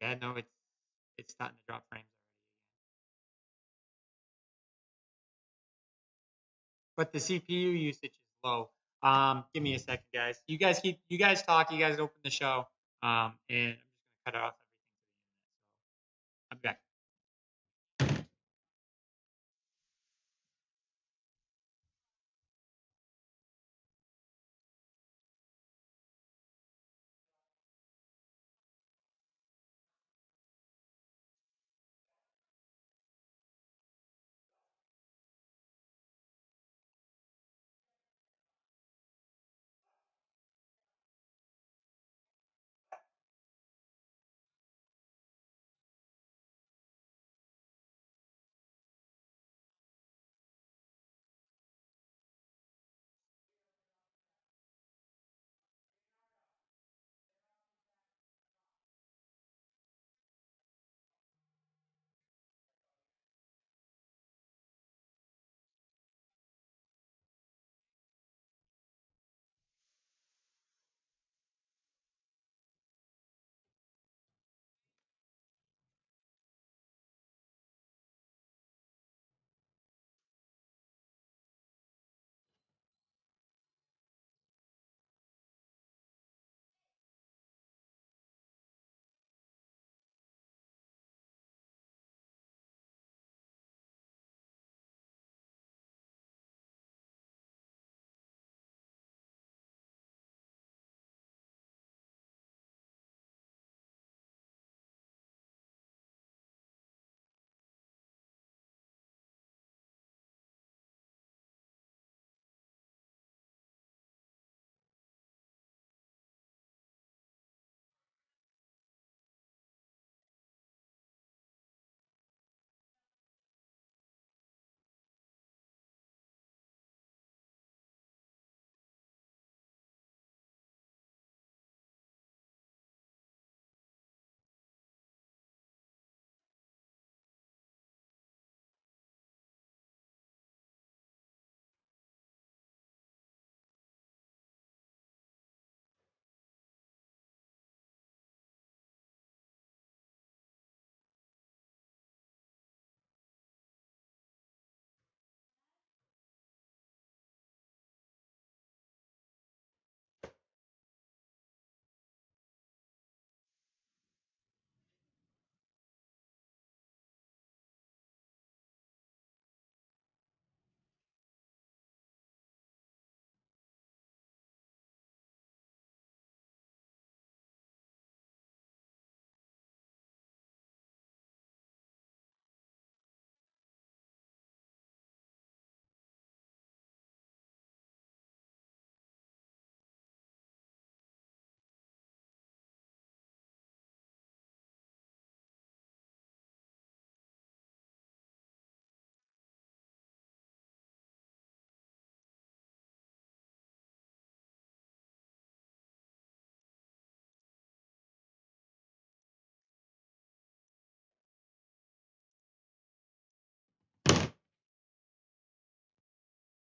Yeah, no, it's starting to drop frames already. But the CPU usage is low. Give me a second, guys. You guys talk. You guys open the show. And I'm just gonna cut off everything. So I'm back.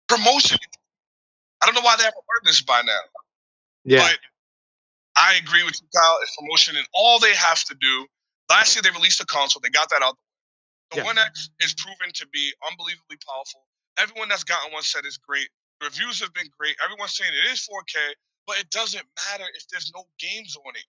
Promotion. I don't know why they haven't learned this by now. Yeah. But I agree with you, Kyle. It's promotion, and all they have to do. Last year they released a console. They got that out. The One X is proven to be unbelievably powerful. Everyone that's gotten one said it's great. The reviews have been great. Everyone's saying it is 4K, but it doesn't matter if there's no games on it.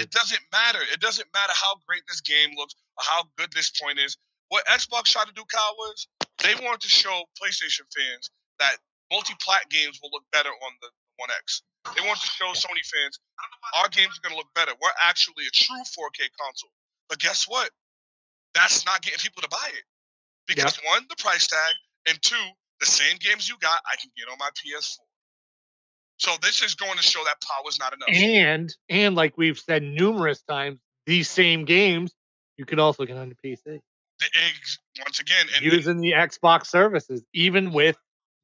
It doesn't matter. It doesn't matter how great this game looks or how good this point is. What Xbox tried to do, Kyle, was they wanted to show PlayStation fans that multi-plat games will look better on the One X. They wanted to show Sony fans our games are going to look better. We're actually a true 4K console. But guess what? That's not getting people to buy it. Because one, the price tag, and two, the same games you got, I can get on my PS4. So this is going to show that power's not enough. And like we've said numerous times, these same games you can also get on the PC. Once again, and using the Xbox services, even with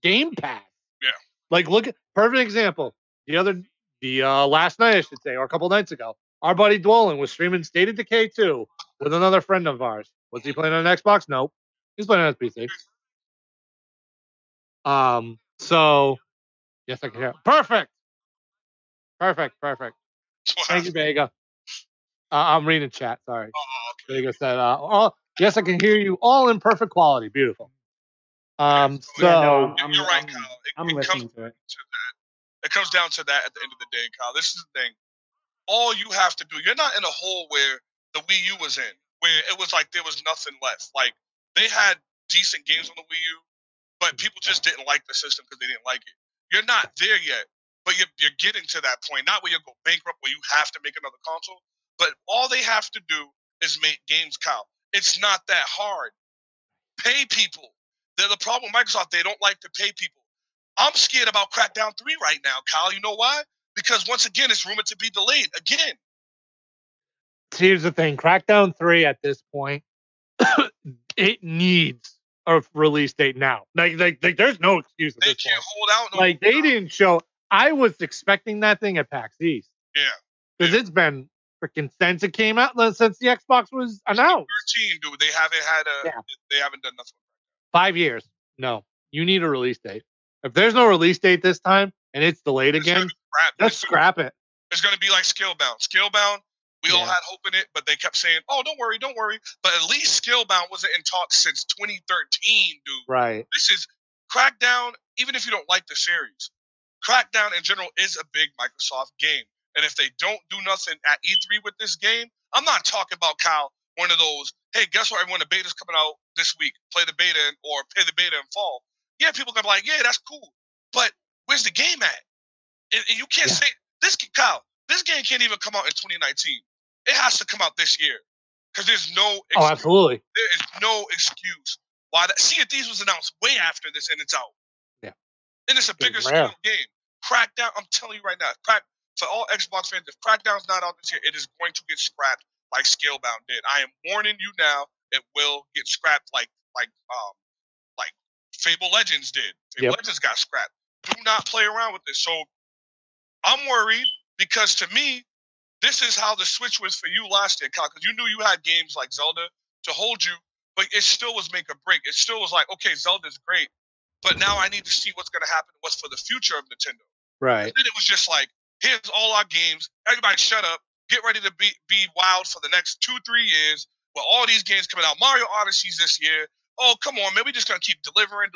Game Pass. Yeah. Like, look at perfect example. The last night, I should say, or a couple nights ago, our buddy Dwelling was streaming State of Decay 2 with another friend of ours. Was he playing on an Xbox? Nope. He's playing on his PC. So yes, I can hear. Perfect. Thank you, Vega. I'm reading chat. Sorry. Okay. They said, yes, I can hear you all in perfect quality. Beautiful. Yeah, no, You're right, Kyle. I'm listening to it. It comes down to that at the end of the day, Kyle. This is the thing. All you have to do, you're not in a hole where the Wii U was in, where it was like there was nothing left. Like, they had decent games on the Wii U, but people just didn't like the system because they didn't like it. You're not there yet, but you're getting to that point. Not where you go bankrupt, where you have to make another console, but all they have to do is make games, Kyle. It's not that hard. Pay people. They're the problem with Microsoft. They don't like to pay people. I'm scared about Crackdown 3 right now, Kyle. You know why? Because once again, it's rumored to be delayed again. Here's the thing: Crackdown 3 at this point, it needs a release date now. Like there's no excuse at They this can't point. hold out. No Like they didn't show. I was expecting that thing at PAX East. Yeah. Because it's been freaking since it came out, since the Xbox was announced. 13, dude. They haven't had They haven't done nothing. 5 years. No, you need a release date. If there's no release date this time and it's delayed again, just scrap it. It's going to be like Scalebound. Scalebound, we all had hope in it, but they kept saying, "Oh, don't worry, don't worry." But at least Scalebound wasn't in talks since 2013, dude. Right. This is Crackdown. Even if you don't like the series, Crackdown in general is a big Microsoft game. And if they don't do nothing at E3 with this game, I'm not talking about, Kyle, one of those, hey, guess what, everyone, the beta's coming out this week. Play the beta or pay the beta in fall. Yeah, people are going to be like, yeah, that's cool. But where's the game at? And you can't say, Kyle, this game can't even come out in 2019. It has to come out this year. Because there's no excuse. Oh, absolutely. There is no excuse why that. Sea of Thieves was announced way after this and it's out. Yeah. And it's a bigger scale game. Crackdown, I'm telling you right now, for all Xbox fans, if Crackdown's not out this year, it is going to get scrapped like Scalebound did. I am warning you now, it will get scrapped like Fable Legends did. Fable Legends got scrapped. Do not play around with this. So I'm worried because to me, this is how the Switch was for you last year, Kyle, because you knew you had games like Zelda to hold you, but it still was make or break. It still was like, okay, Zelda's great, but now I need to see what's going to happen, what's for the future of Nintendo. Right. And then it was just like, here's all our games. Everybody shut up. Get ready to be wild for the next 2-3 years with all these games coming out. Mario Odyssey's this year. Oh, come on, man. We're just going to keep delivering.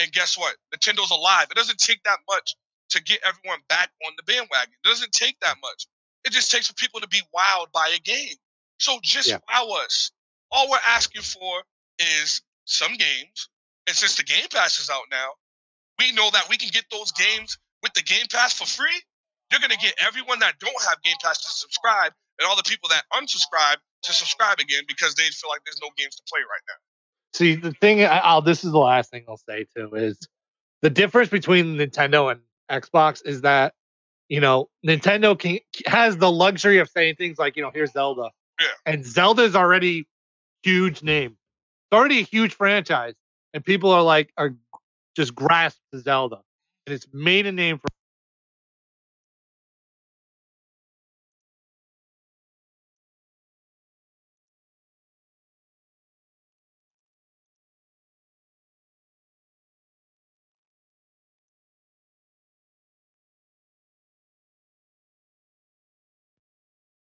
And guess what? Nintendo's alive. It doesn't take that much to get everyone back on the bandwagon. It doesn't take that much. It just takes for people to be wowed by a game. So just wow us. All we're asking for is some games. And since the Game Pass is out now, we know that we can get those games with the Game Pass for free. You're going to get everyone that don't have Game Pass to subscribe and all the people that unsubscribe to subscribe again because they feel like there's no games to play right now. See, the thing, this is the last thing I'll say too, is the difference between Nintendo and Xbox is that, Nintendo has the luxury of saying things like, here's Zelda. Yeah. And Zelda's already huge name. It's already a huge franchise. And people are just grasp to Zelda. And it's made a name for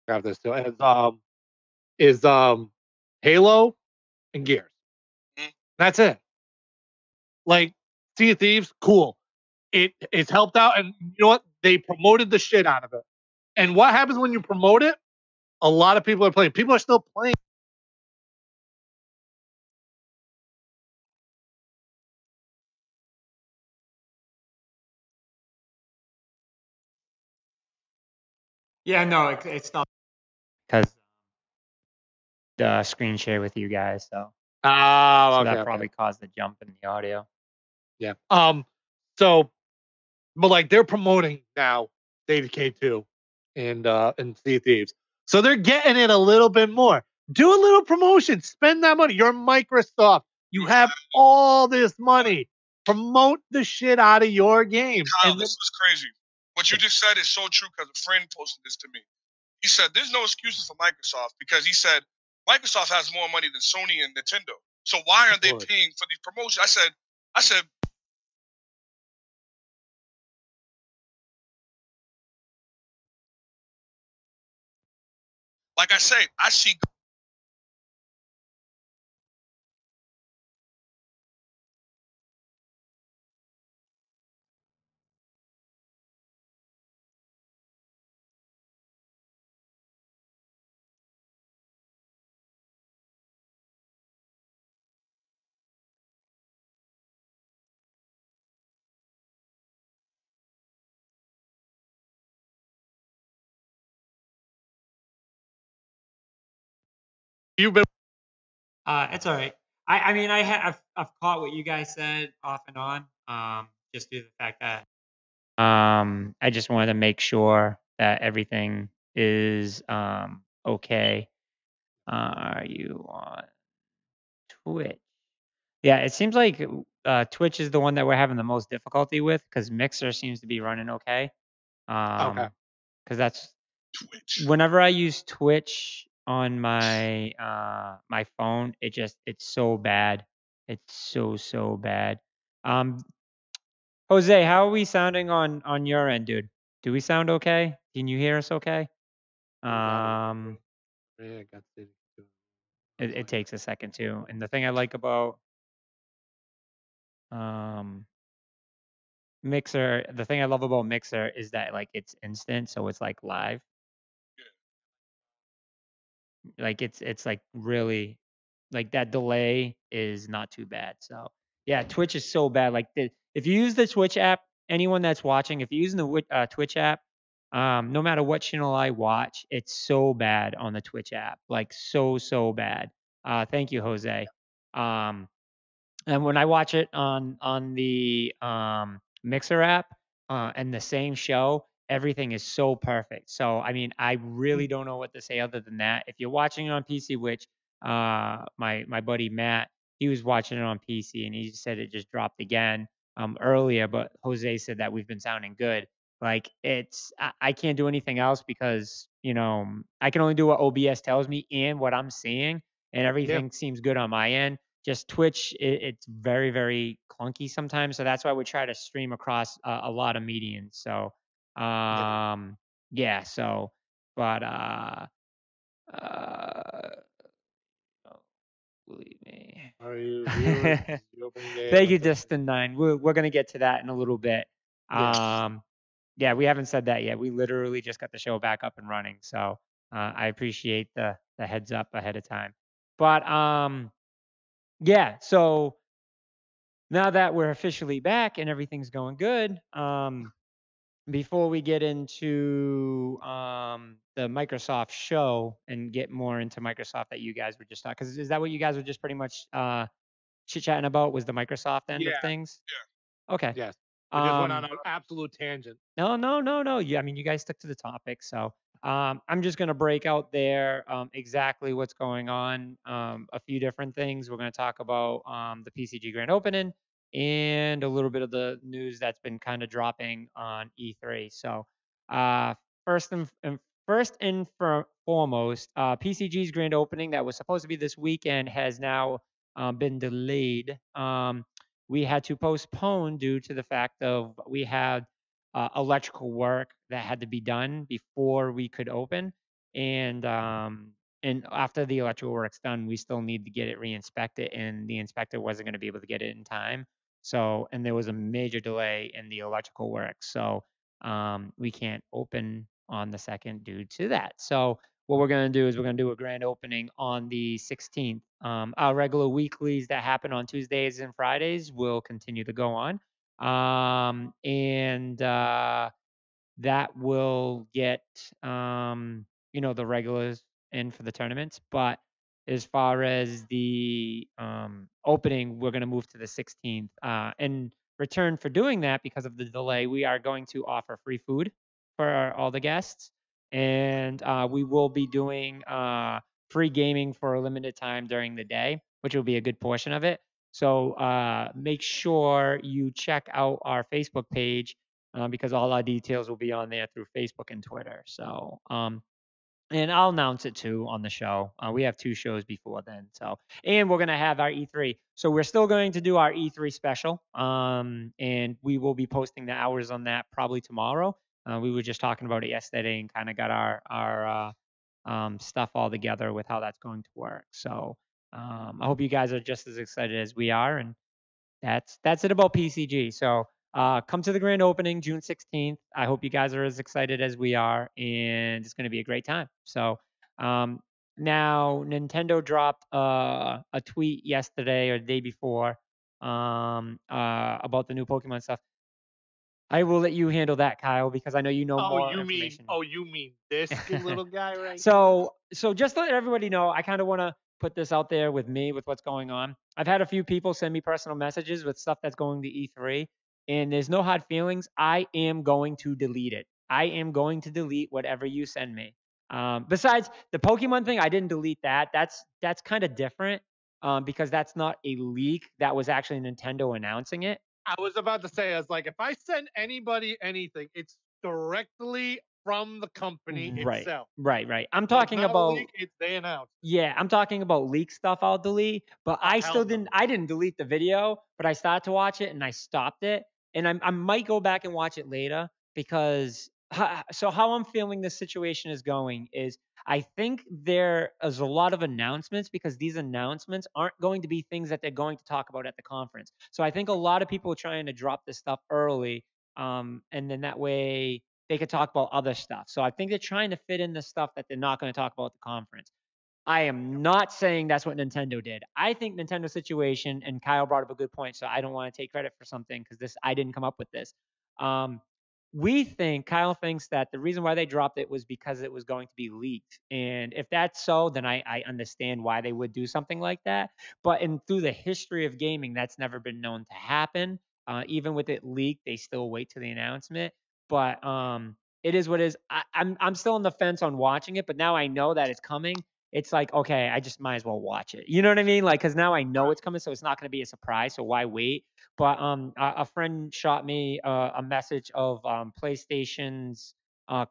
got this too. Is Halo and Gears. Mm-hmm. That's it. Like Sea of Thieves, cool. It's helped out, and you know what? They promoted the shit out of it. And what happens when you promote it? A lot of people are playing. People are still playing. Yeah, no, it's not because the screen share with you guys, so that probably caused the jump in the audio. Yeah. But they're promoting now State of K2 and Sea of Thieves. So they're getting it a little bit more. Do a little promotion. Spend that money. You're Microsoft. You have all this money. Promote the shit out of your game. Kyle, this is crazy. What you just said is so true because a friend posted this to me. He said, there's no excuses for Microsoft because he said, Microsoft has more money than Sony and Nintendo. So why aren't they paying for these promotions? I said, Like I say, I see. You've been It's all right. I mean, I've caught what you guys said off and on. Just due to the fact that I just wanted to make sure that everything is okay. Are you on Twitch? Yeah, it seems like Twitch is the one that we're having the most difficulty with because Mixer seems to be running okay. okay. Because that's Twitch. whenever I use Twitch on my my phone, it's so bad. It's so bad. Um, Jose, how are we sounding on your end, dude? Do we sound okay? Can you hear us okay? Um, Yeah, got to it takes a second too. And the thing I like about Mixer, the thing I love about Mixer is that like it's instant, so it's like live. Like it's like really like that delay is not too bad. So yeah, Twitch is so bad. Like if you use the Twitch app, anyone that's watching, if you're using the Twitch app, no matter what channel I watch, it's so bad on the Twitch app. Like so bad. Thank you, Jose. Um, and when I watch it on the Mixer app and the same show, everything is so perfect. So I mean, I really don't know what to say other than that. If you're watching it on PC, which my buddy Matt, he was watching it on PC and he said it just dropped again earlier, but Jose said that we've been sounding good. Like I can't do anything else because I can only do what OBS tells me and what I'm seeing, and Yeah. everything seems good on my end. Just Twitch, it's very clunky sometimes. So that's why we try to stream across a lot of medians. So, yeah. So, but uh, oh, believe me. Are you viewers? You opening day Thank you, episode? Justin Nine. We're gonna get to that in a little bit. Yeah. Yeah, we haven't said that yet. We literally just got the show back up and running. So I appreciate the heads up ahead of time. But yeah. So now that we're officially back and everything's going good, before we get into the Microsoft show and get more into Microsoft that you guys were just talking, because is that what you guys were just pretty much chit chatting about? Was the Microsoft end of Yeah. things? Yeah. Okay. Yes. We just went on Um, an absolute tangent. no. Yeah, I mean, you guys stuck to the topic, so I'm just gonna break out there exactly what's going on. A few different things. We're gonna talk about the PCG Grand Opening and a little bit of the news that's been kind of dropping on E3. So uh, first and foremost, PCG's Grand Opening that was supposed to be this weekend has now been delayed. We had to postpone due to the fact of we had electrical work that had to be done before we could open, and after the electrical work's done, we still need to get it re-inspected, and the inspector wasn't going to be able to get it in time. So, and there was a major delay in the electrical work, so we can't open on the second due to that. So what we're going to do is we're going to do a grand opening on the 16th. Our regular weeklies that happen on Tuesdays and Fridays will continue to go on. And that will get the regulars in for the tournaments. But as far as the opening, we're going to move to the 16th. In return for doing that, because of the delay, we are going to offer free food for all the guests, and we will be doing free gaming for a limited time during the day, which will be a good portion of it. So make sure you check out our Facebook page because all our details will be on there through Facebook and Twitter. So, and I'll announce it too on the show. We have two shows before then. So, and we're gonna have our E3. So we're still going to do our E3 special. And we will be posting the hours on that probably tomorrow. We were just talking about it yesterday and kind of got our stuff all together with how that's going to work. So I hope you guys are just as excited as we are, and that's it about PCG. So come to the grand opening June 16th. I hope you guys are as excited as we are, and it's going to be a great time. So um, now Nintendo dropped a tweet yesterday or the day before about the new Pokemon stuff. I will let you handle that, Kyle, because I know you know more information. You mean this little guy right here? So just to let everybody know, I kind of want to put this out there with me with what's going on. I've had a few people send me personal messages with stuff that's going to E3, and there's no hard feelings. I am going to delete it. I am going to delete whatever you send me. Besides the Pokemon thing, I didn't delete that. That's kind of different because that's not a leak. That was actually Nintendo announcing it. I was about to say, I was like, if I send anybody anything, it's directly from the company Right, itself. right. I'm So it's talking not a about leak, it's they announced. yeah, I'm talking about leak stuff I'll delete, but Oh, I hell still no. didn't. I didn't delete the video, but I started to watch it and I stopped it, and I might go back and watch it later because so how I'm feeling this situation is going is I think there is a lot of announcements because these announcements aren't going to be things that they're going to talk about at the conference. So I think a lot of people are trying to drop this stuff early, and then that way they could talk about other stuff. So I think they're trying to fit in the stuff that they're not going to talk about at the conference. I am not saying that's what Nintendo did. I think Nintendo's situation, and Kyle brought up a good point, so I don't want to take credit for something because this I didn't come up with this. Um, Kyle thinks that the reason why they dropped it was because it was going to be leaked, and if that's so, then I understand why they would do something like that. But in through the history of gaming, that's never been known to happen. Even with it leaked, they still wait to the announcement. But it is what it is. I'm still on the fence on watching it, but now I know that it's coming. It's like, okay, I just might as well watch it. You know what I mean? Like, because now I know it's coming, so it's not going to be a surprise. So why wait? But a friend shot me a message of PlayStation's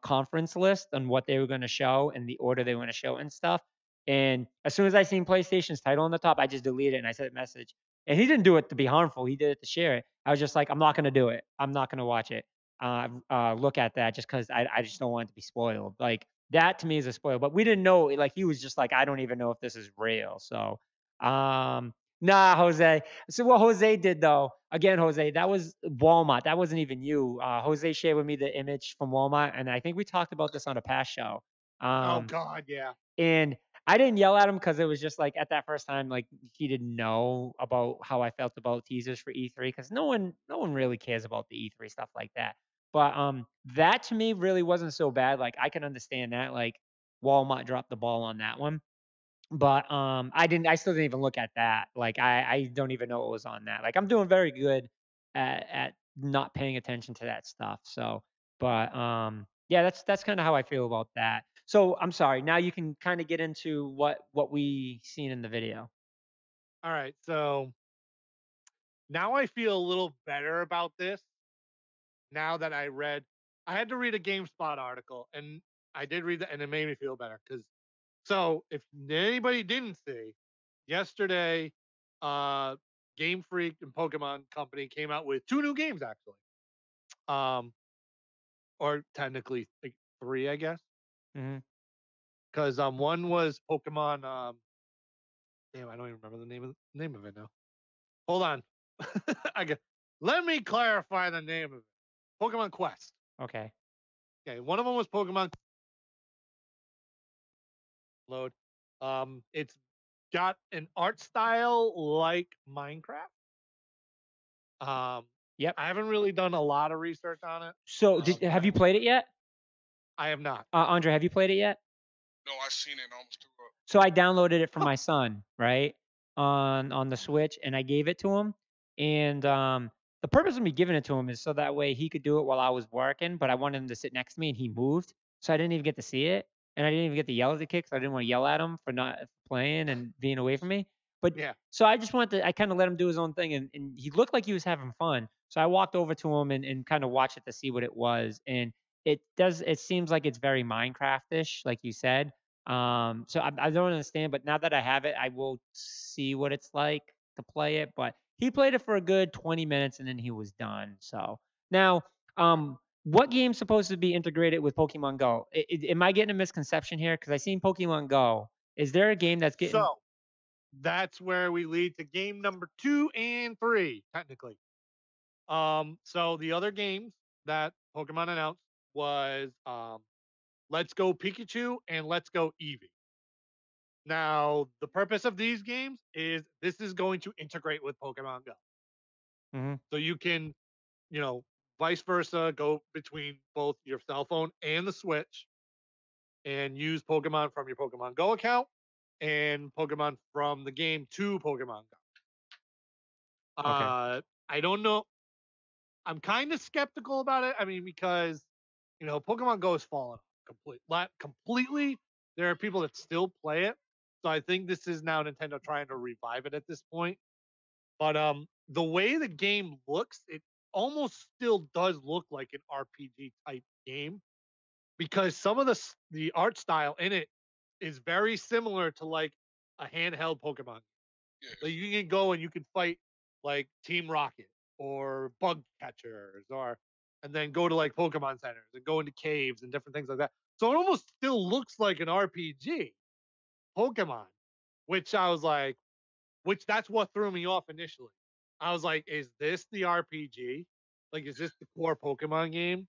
conference list on what they were going to show and the order they were going to show and stuff. And as soon as I seen PlayStation's title on the top, I just deleted it and I sent a message. And he didn't do it to be harmful. He did it to share it. I was just like, I'm not going to do it. I'm not going to watch it. Look at that just because I just don't want it to be spoiled. Like that to me is a spoil. But we didn't know. Like he was just like, I don't even know if this is real. So, nah, Jose. So what Jose did though, again, Jose, that was Walmart. That wasn't even you. Jose shared with me the image from Walmart, and I think we talked about this on a past show. Oh Um, God, yeah. and I didn't yell at him because it was just like at that first time, like he didn't know about how I felt about teasers for E3 because no one really cares about the E3 stuff like that. But that to me really wasn't so bad. Like I can understand that. Like Walmart dropped the ball on that one. But I still didn't even look at that. Like I don't even know what was on that. Like I'm doing very good at not paying attention to that stuff. So, but yeah, that's kind of how I feel about that. So I'm sorry. Now you can kind of get into what we seen in the video. All right, so now I feel a little better about this. Now that I had to read a GameSpot article, and I did read that, and it made me feel better because. So if anybody didn't see, yesterday, uh, Game Freak and Pokemon Company came out with two new games actually. Um, or technically like three, I guess, Hmm. because one was Pokemon. Damn, I don't even remember the name of it now. Hold on, I got. Let me clarify the name of it. Pokemon Quest. Okay. Okay, one of them was Pokemon Load. It's got an art style like Minecraft. Um, Yep. I haven't really done a lot of research on it. So have you played it yet? I have not. Andre, have you played it yet? No, I seen it and almost threw up. So I downloaded it from my son, right? On the Switch and I gave it to him. And the purpose of me giving it to him is so that way he could do it while I was working, but I wanted him to sit next to me and he moved. So I didn't even get to see it. And I didn't even get to yell at the kid 'cause I didn't want to yell at him for not playing and being away from me. But Yeah. so I just wanted to I kind of let him do his own thing and he looked like he was having fun. So I walked over to him and kind of watched it to see what it was. And it seems like it's very Minecraft-ish, like you said. So I don't understand, but now that I have it, I will see what it's like to play it. But he played it for a good 20 minutes and then he was done. So now, what game's supposed to be integrated with Pokemon Go? Am I getting a misconception here? Because I seen Pokemon Go. Is there a game that's getting? So that's where we lead to game number 2 and 3, technically. So the other games that Pokemon announced was Let's Go Pikachu and Let's Go Eevee. Now, the purpose of these games is this is going to integrate with Pokemon Go. Mhm. So you can, vice versa, go between both your cell phone and the Switch and use Pokemon from your Pokemon Go account and Pokemon from the game to Pokemon Go. Okay. I don't know. I'm kind of skeptical about it. I mean, because Pokemon Go has fallen off completely. There are people that still play it, so I think this is now Nintendo trying to revive it at this point. But the way the game looks, it almost still does look like an RPG type game because some of the art style in it is very similar to like a handheld Pokemon. Yeah. Like you can go and you can fight like Team Rocket or bug catchers and then go to like Pokemon centers and go into caves and different things like that. So it almost still looks like an RPG Pokemon, which I was like, which that's what threw me off initially. I was like, is this the RPG? Like, is this the core Pokemon game?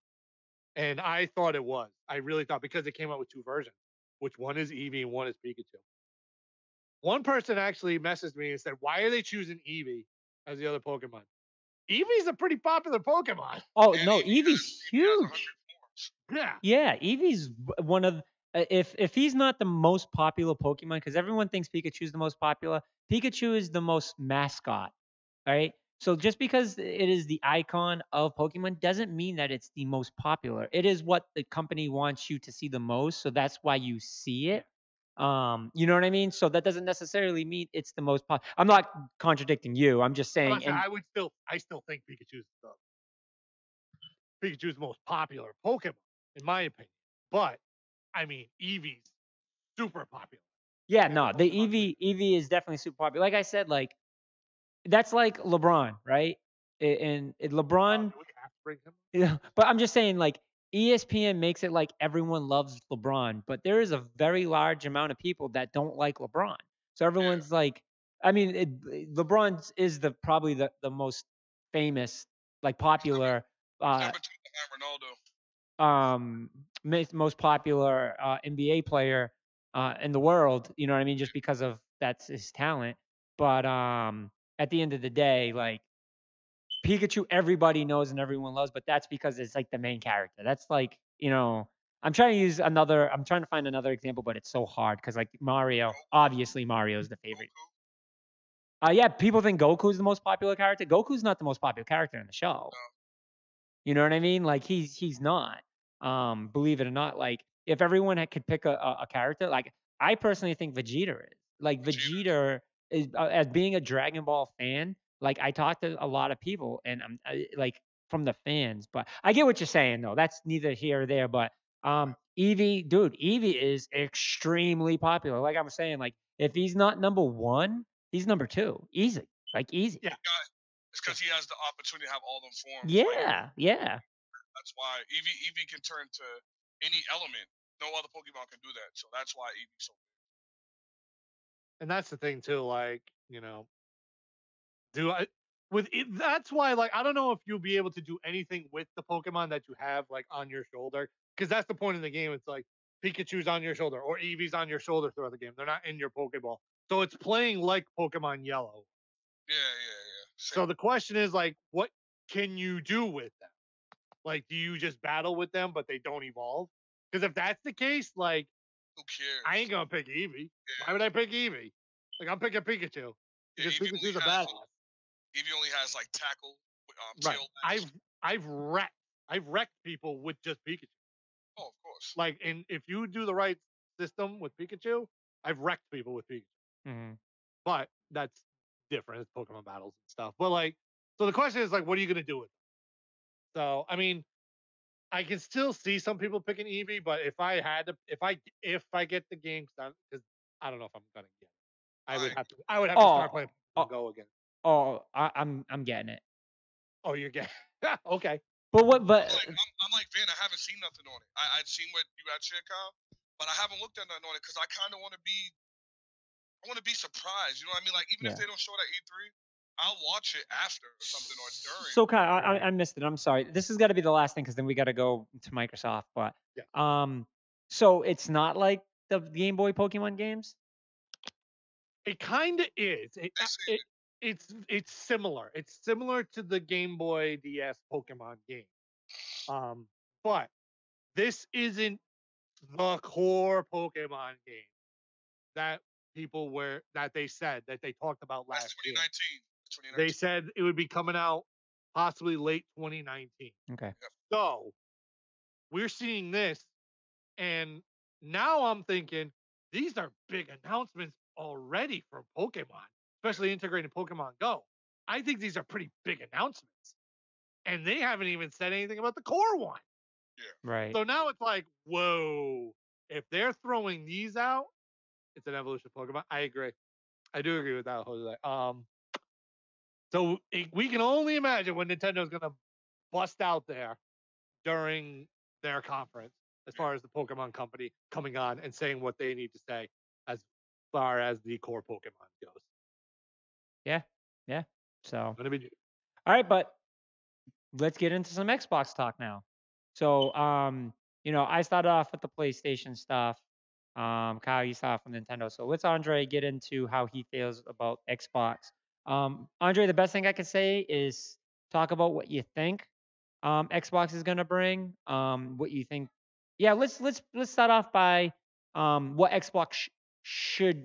And I thought it was. I really thought because it came out with 2 versions, which one is Eevee and one is Pikachu. One person actually messaged me and said, "Why are they choosing Eevee as the other Pokemon?" Eevee's a pretty popular Pokemon. Oh And no, Eevee's Eevee has 100 huge. forms. Yeah. Yeah, Eevee's one of if he's not the most popular Pokemon, because everyone thinks Pikachu's the most popular, Pikachu is the most mascot, right? So just because it is the icon of Pokemon doesn't mean that it's the most popular. It is what the company wants you to see the most, so that's why you see Yeah. it. You know what I mean? So that doesn't necessarily mean it's the most I'm not contradicting you. I'm just But I saying, said and I still think Pikachu's the most popular Pokemon, in my opinion. But I mean, Eevee's super popular yeah, in the no, the Pokemon community. EV is definitely super popular. Like I said, like that's like LeBron, right? And LeBron, Do we have to bring him? yeah, but I'm just saying, like ESPN makes it like everyone loves LeBron, but there is a very large amount of people that don't like LeBron. So Yeah. everyone's like, I mean, LeBron is the probably the most famous, like popular, He's uh, number 2 behind Ronaldo. um, most popular NBA player in the world. You know what I mean? Just because of that's his talent. But at the end of the day, like Pikachu, everybody knows and everyone loves, but that's because it's like the main character. That's like I'm trying to use another. I'm trying to find another example, but it's so hard because like Mario, obviously Mario's the favorite. Goku. Yeah, people think Goku's the most popular character. Goku's not the most popular character in the show. No. You know what I mean? Like he's not. Believe it or not, like if everyone could pick a character, like I personally think Vegeta is. Like Vegeta. Vegeta is as being a Dragon Ball fan. Like I talk to a lot of people, and like from the fans. But I get what you're saying, though. That's neither here or there. But Eevee, dude, Eevee is extremely popular. Like I'm saying, like if he's not number one, he's number two, easy, like easy. Yeah. It's because he has the opportunity to have all them forms. Like, Yeah, yeah. that's why Eevee can turn to any element. No other Pokemon can do that. So that's why Eevee's so And that's the thing too, like, do I with it, that's why like I don't know if you'll be able to do anything with the Pokemon that you have like on your shoulder. Because that's the point of the game. It's like Pikachu's on your shoulder or Eevee's on your shoulder throughout the game. They're not in your Pokeball. So it's playing like Pokemon Yellow. Yeah. So the question is like, what can you do with them? Like, do you just battle with them, but they don't evolve? Because if that's the case, like, Who cares? I ain't gonna pick Eevee. Yeah. Why would I pick Eevee? Like, I'm picking Pikachu because Eevee Pikachu's a only has badass. Eevee only has like tackle, Right. tail. I've wrecked people with just Pikachu. Oh, of course. Like, and if you do the right system with Pikachu, I've wrecked people with Pikachu. Mm-hmm. But that's different. It's Pokemon battles and stuff. But like, so the question is like, what are you gonna do with them? So I mean, I can still see some people picking Eevee, but if I had to, if I get the game done, because I don't know if I'm gonna get it, I would have to start Oh, playing Pokemon oh, Go again. oh, I'm getting it. Oh, you're getting okay. But what? But I'm like Van. I haven't seen nothing on it. I'd seen what you had shared, Kyle, but I haven't looked at nothing on it because I kind of want to be. I want to be surprised. You know what I mean? Like even if they don't show it at E3, I'll watch it after or something or during. So Kyle, I missed it. I'm sorry. This has got to be the last thing because then we got to go to Microsoft. But so it's not like the Game Boy Pokemon games. It kind of is. It's similar. It's similar to the Game Boy DS Pokemon game. But this isn't the core Pokemon game that people were that they said that they talked about That's last 2019. year. 2019. They said it would be coming out possibly late 2019. Okay. So we're seeing this, and now I'm thinking these are big announcements already for Pokemon, especially integrating Pokemon Go. I think these are pretty big announcements, and they haven't even said anything about the core one. Yeah. Right. So now it's like, whoa, if they're throwing these out, it's an evolution of Pokemon. I agree. I do agree with that, Jose. So we can only imagine when Nintendo's going to bust out there during their conference as far as the Pokemon company coming on and saying what they need to say as far as the core Pokemon goes. Yeah. Yeah. So. Gonna be all right, but let's get into some Xbox talk now. So, I started off with the PlayStation stuff. Kyle, you started off with Nintendo. So let's Andre get into how he feels about Xbox. Andre, the best thing I could say is talk about what you think Xbox is gonna bring. What you think? Yeah, let's start off by what Xbox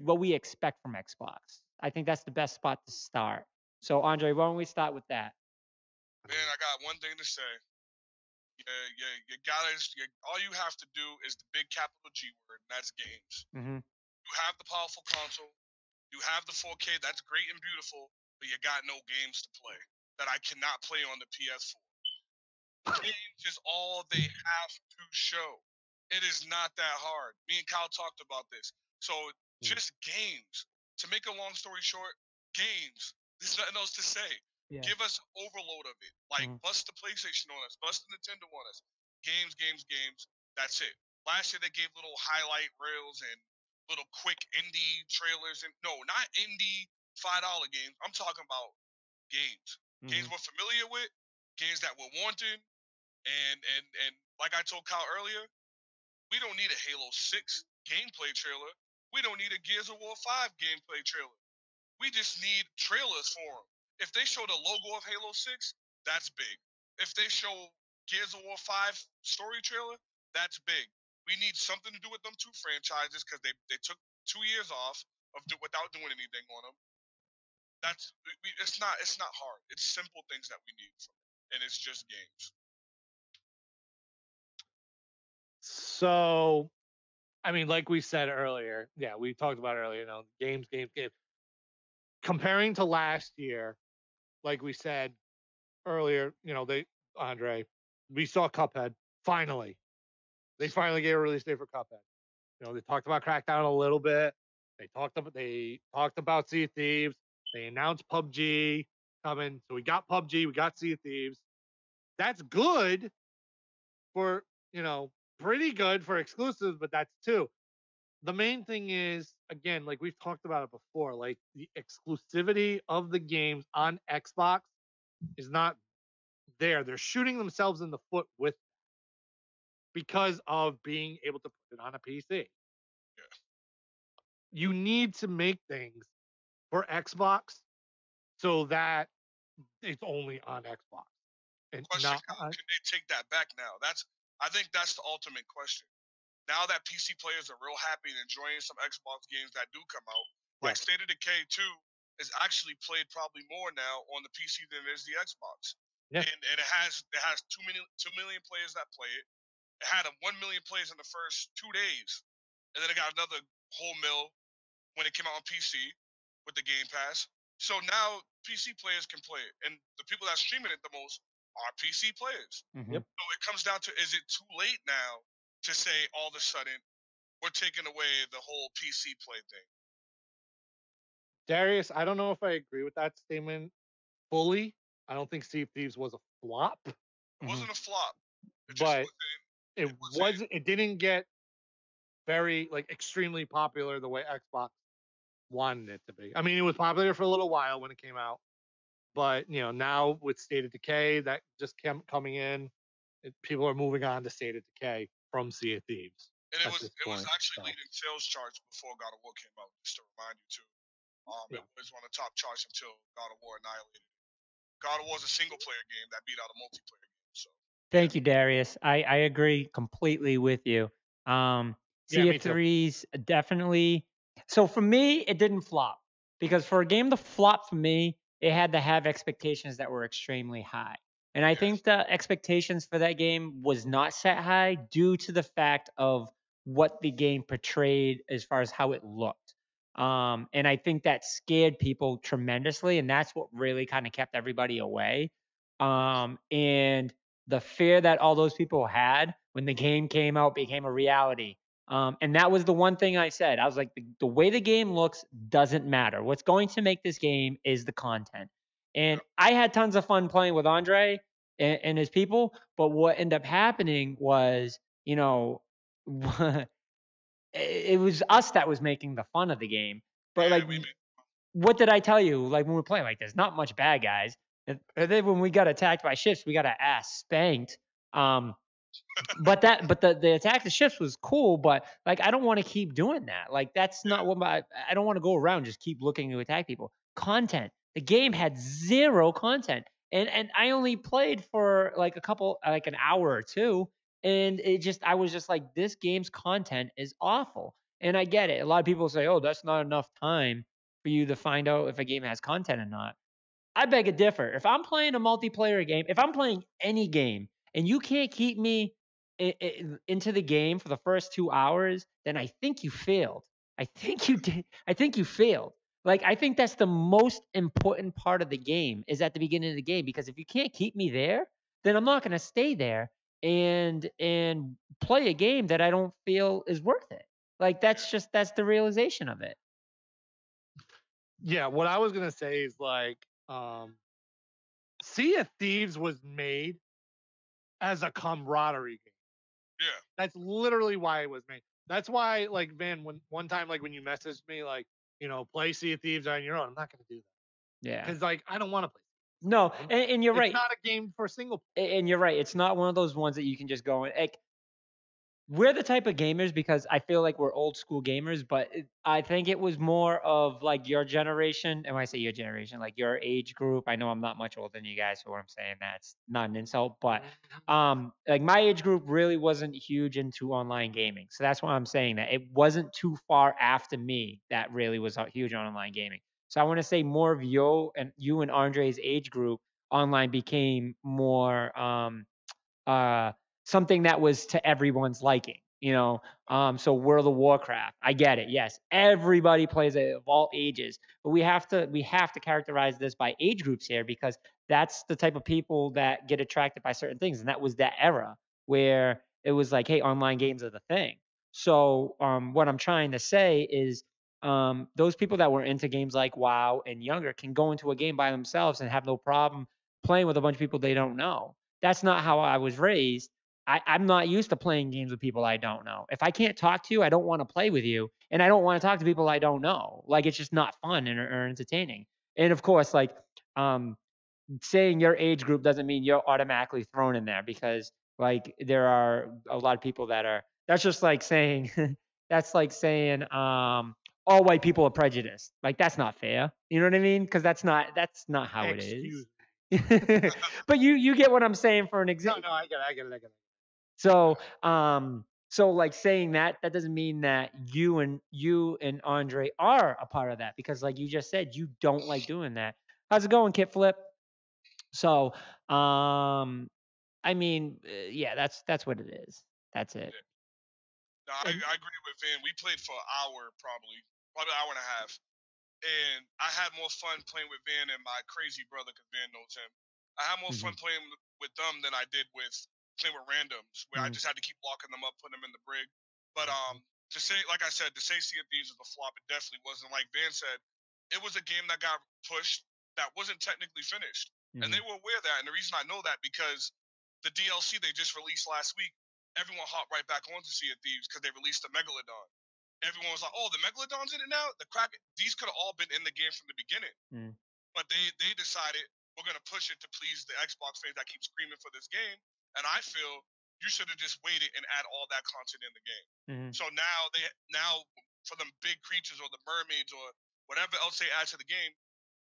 what we expect from Xbox. I think that's the best spot to start. So, Andre, why don't we start with that? Man, I got one thing to say. You gotta. All you have to do is the big capital G word, and that's games. Mm-hmm. You have the powerful console. You have the 4K. That's great and beautiful, but you got no games to play that I cannot play on the PS4. Games is all they have to show. It is not that hard. Me and Kyle talked about this. So just games. To make a long story short, games. There's nothing else to say. Yeah. Give us overload of it. Like bust the PlayStation on us, bust the Nintendo on us. Games, games, games. That's it. Last year they gave little highlight reels and little quick indie trailers and no, not indie $5 games. I'm talking about games. Games we're familiar with, games that we're wanting, and like I told Kyle earlier, we don't need a Halo 6 gameplay trailer. We don't need a Gears of War 5 gameplay trailer. We just need trailers for them. If they show the logo of Halo 6, that's big. If they show Gears of War 5 story trailer, that's big. We need something to do with them two franchises because they took 2 years off without doing anything on them. It's not hard. It's simple things that we need from it, and it's just games. So, I mean, like we said earlier, yeah, we talked about it earlier, games. Comparing to last year, like we said earlier, Andre, we saw Cuphead, finally. They finally gave a release date for Cuphead. They talked about Crackdown a little bit. They talked about Sea of Thieves. They announced PUBG coming. So we got PUBG, we got Sea of Thieves. That's good for, pretty good for exclusives, but that's two. The main thing is, again, like we've talked about it before, like the exclusivity of the games on Xbox is not there. They're shooting themselves in the foot with because of being able to put it on a PC. Yeah. You need to make things for Xbox so that it's only on Xbox. And question: can they take that back now? I think that's the ultimate question. Now that PC players are real happy and enjoying some Xbox games that do come out, like State of Decay 2 is actually played probably more now on the PC than it is the Xbox. Yeah. And it has 2 million players that play it. It had 1 million players in the first 2 days, and then it got another whole mill when it came out on PC with the Game Pass. So now PC players can play it, and the people that stream it the most are PC players. Yep. So it comes down to: is it too late now to say all of a sudden we're taking away the whole PC play thing? Darius, I don't know if I agree with that statement fully. I don't think Sea of Thieves was a flop. It wasn't a flop. It just but wasn't. it It wasn't. wasn't. It didn't get very extremely popular the way Xbox wanted it to be. I mean, it was popular for a little while when it came out, but now with State of Decay that just kept coming in, people are moving on to State of Decay from Sea of Thieves And at this it was point. actually So, leading sales charts before God of War came out. Just to remind you too. yeah. It was one of the top charts until God of War annihilated. God of War is a single player game that beat out a multiplayer game. So Thank you, Darius. I agree completely with you. Yeah, Sea of me too. Threes definitely. So for me, it didn't flop because for a game to flop for me, it had to have expectations that were extremely high. And I yes, think the expectations for that game was not set high due to the fact of what the game portrayed as far as how it looked. And I think that scared people tremendously, and that's what really kind of kept everybody away. And the fear that all those people had when the game came out became a reality. And that was the one thing I said. I was like, the way the game looks doesn't matter. What's going to make this game is the content. And yep, I had tons of fun playing with Andre and his people. But what ended up happening was, it was us that was making the fun of the game. But yeah, like, we made. what did I tell you? Like when we were playing, like there's not much bad guys. And then when we got attacked by ships, we got our ass spanked. Um, but the attack the ships was cool, but like I don't want to keep doing that. Like that's not what I don't want to go around just keep looking to attack people. Content. The game had zero content. And I only played for like like an hour or two. And I was just like, this game's content is awful. And I get it. A lot of people say, oh, that's not enough time for you to find out if a game has content or not. I beg to differ. If I'm playing a multiplayer game, if I'm playing any game, and you can't keep me into the game for the first 2 hours, then I think you failed. I think you did. I think you failed. Like I think that's the most important part of the game is at the beginning of the game because if you can't keep me there, then I'm not going to stay there and play a game that I don't feel is worth it. Like that's the realization of it. Yeah, what I was gonna say is Sea of Thieves was made as a camaraderie game. Yeah, That's literally why it was made. That's why, Van, when one time, when you messaged me, play Sea of Thieves on your own, I'm not gonna do that Yeah. because, I don't want to play. No, and you're It's right. not a game for single. And you're right. It's not one of those ones that you can just go and like we're the type of gamers because I feel like we're old school gamers, but I think it was more of like your generation. And when I say your generation, like your age group, I know I'm not much older than you guys, so what I'm saying that's not an insult, but like my age group really wasn't huge into online gaming. So that's why I'm saying that it wasn't too far after me that really was huge on online gaming. So I want to say more of you and Andre's age group online became more uh, something that was to everyone's liking. So World of Warcraft, I get it. Yes, everybody plays it of all ages, but we have to characterize this by age groups here because that's the type of people that get attracted by certain things, and that was that era where it was like, hey, online games are the thing. So what I'm trying to say is those people that were into games like WoW and younger can go into a game by themselves and have no problem playing with a bunch of people they don't know. That's not how I was raised. I'm not used to playing games with people I don't know. If I can't talk to you, I don't want to play with you, and I don't want to talk to people I don't know. Like it's just not fun or entertaining. And of course, like um, saying your age group doesn't mean you're automatically thrown in there because like there are a lot of people that are. That's just like saying that's like saying all white people are prejudiced. Like that's not fair. You know what I mean? Because that's not how it is. Excuse. But you get what I'm saying for an No, example. no, I get it. I get it. I get it. So like saying that doesn't mean that you and Andre are a part of that because like you just said you don't like doing that. How's it going, Kit Flip? So I mean, yeah, that's what it is. That's it. yeah. No, And I agree with Vin. We played for an hour, probably an hour and a half, and I had more fun playing with Vin and my crazy brother because Vin knows him. I had more mhm, fun playing with them than I did with playing with randoms, where I mhm, just had to keep locking them up, putting them in the brig. But to say, like I said, to say Sea of Thieves was a flop, it definitely wasn't. Like Van said, it was a game that got pushed that wasn't technically finished, and mhm, they were aware of that. And the reason I know that because the DLC they just released last week, everyone hopped right back onto Sea of Thieves because they released the Megalodon. Everyone was like, "Oh, the Megalodon's in it now." The Kraken. These could have all been in the game from the beginning, but they decided we're gonna push it to please the Xbox fans that keep screaming for this game. And I feel you should have just waited and add all that content in the game. So now for them big creatures or the mermaids or whatever else they add to the game,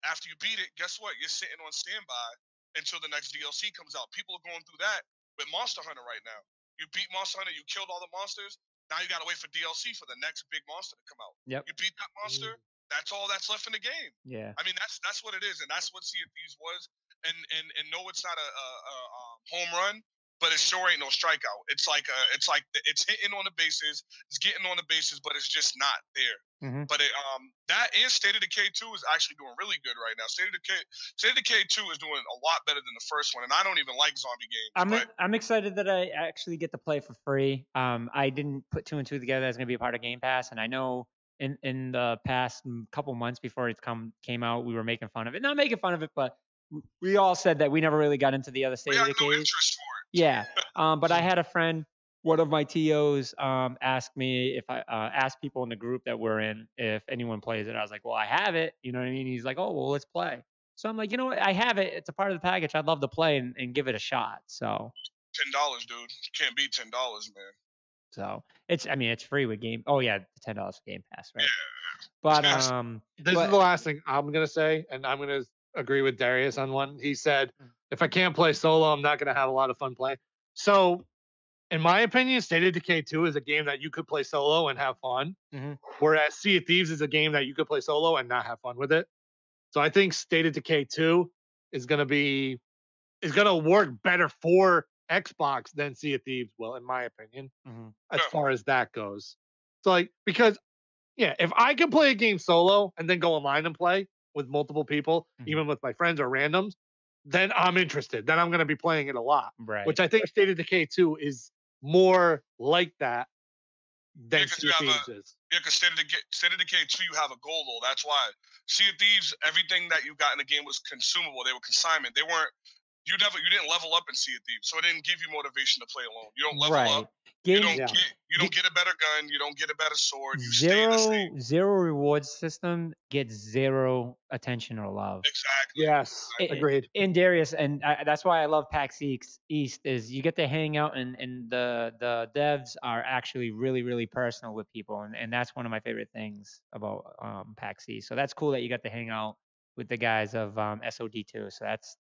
after you beat it, guess what? You're sitting on standby until the next DLC comes out. People are going through that with Monster Hunter right now. You beat Monster Hunter, you killed all the monsters. Now you got to wait for DLC for the next big monster to come out. Yep. You beat that monster, that's all that's left in the game. Yeah. I mean, that's what it is, and that's what Sea of Thieves was. And no, it's not a home run, but it sure ain't no strikeout. It's like it's hitting on the bases, it's getting on the bases, but it's just not there. But that and State of Decay 2 is actually doing really good right now. State of Decay 2 is doing a lot better than the first one, and I don't even like zombie games. I'm excited that I actually get to play for free. I didn't put two and two together as going to be a part of Game Pass, and I know in the past couple months before it came out, we were making fun of it. Not making fun of it, but we all said that we never really got into the other State of Decay. No interest for it. Yeah. But I had a friend, one of my TOs, asked me if I asked people in the group that we're in if anyone plays it. I was like, well, I have it. You know what I mean? He's like, oh, well, let's play. So I'm like, you know what? I have it. It's a part of the package. I'd love to play and give it a shot. So $10, dude. Can't beat $10, man. So it's free with Game. Oh yeah, $10 for Game Pass, right? Yeah. But this is the last thing I'm gonna say, and I'm gonna agree with Darius on one. He said, if I can't play solo, I'm not gonna have a lot of fun playing. So, in my opinion, State of Decay 2 is a game that you could play solo and have fun, whereas Sea of Thieves is a game that you could play solo and not have fun with it. So I think State of Decay 2 is gonna work better for Xbox than Sea of Thieves will, in my opinion, as far as that goes. So because if I can play a game solo and then go online and play with multiple people, even with my friends or randoms, then I'm interested. Then I'm going to be playing it a lot. Right. Which I think State of Decay 2 is more like that than Sea of Thieves is. Yeah, because State of Decay 2, you have a goal, though. That's why. Sea of Thieves, everything that you got in the game was consumable. They were consignment. They weren't. You didn't level up in Sea of Thieves, so it didn't give you motivation to play alone. You don't level up. You don't get a better gun. You don't get a better sword. You stay the same. Zero rewards system gets zero attention or love. Exactly. Yes, agreed. And Darius, and that's why I love PAX East is you get to hang out and the devs are actually really, really personal with people, and that's one of my favorite things about PAX East. So that's cool that you got to hang out with the guys of SOD2. So that's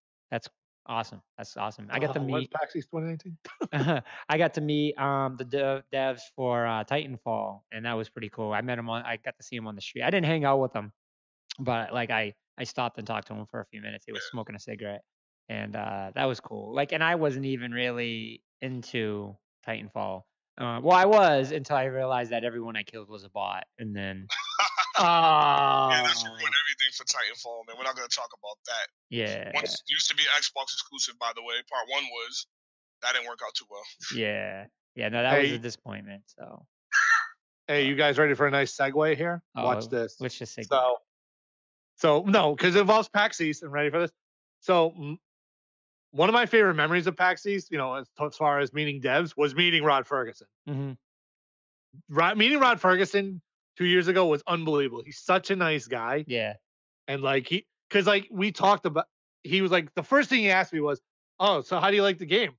awesome. That's awesome. I got to meet PAX East 2019. I got to meet the devs for Titanfall, and that was pretty cool. I met him I got to see him on the street. I didn't hang out with him, but I stopped and talked to him for a few minutes. He was smoking a cigarette, and that was cool. And I wasn't even really into Titanfall. Well, I was until I realized that everyone I killed was a bot, and then. Yeah, that's ruined everything for Titanfall, man. We're not going to talk about that. Yeah. Once used to be Xbox exclusive, by the way. Part 1 was. That didn't work out too well. Yeah. Yeah, no, that was a disappointment, so. Hey, you guys ready for a nice segue here? Watch this. Let's just segue. So no, because it involves PAX East, and ready for this. So one of my favorite memories of PAX East, as far as meeting devs, was meeting Rod Ferguson. Meeting Rod Ferguson 2 years ago was unbelievable. He's such a nice guy. Yeah. And we talked about, he was like, the first thing he asked me was, oh, so how do you like the game?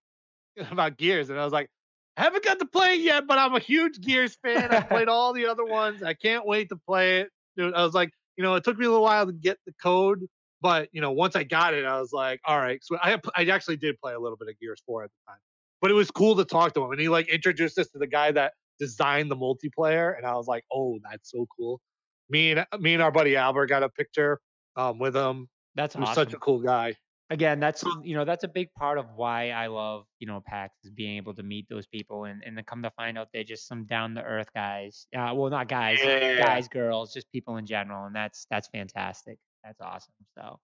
About Gears. And I was like, I haven't got to play it yet, but I'm a huge Gears fan. I played all the other ones. I can't wait to play it. Dude, I was like, it took me a little while to get the code, but once I got it, I was like, all right. So I actually did play a little bit of Gears 4 at the time, but it was cool to talk to him. And he introduced us to the guy that designed the multiplayer, and I was like, oh, that's so cool. Me and our buddy Albert got a picture with him. That's awesome. He was such a cool guy. Again, that's that's a big part of why I love PAX, is being able to meet those people and then come to find out they're just some down to earth guys. Well, not guys, guys, girls, just people in general, and that's fantastic. That's awesome. So,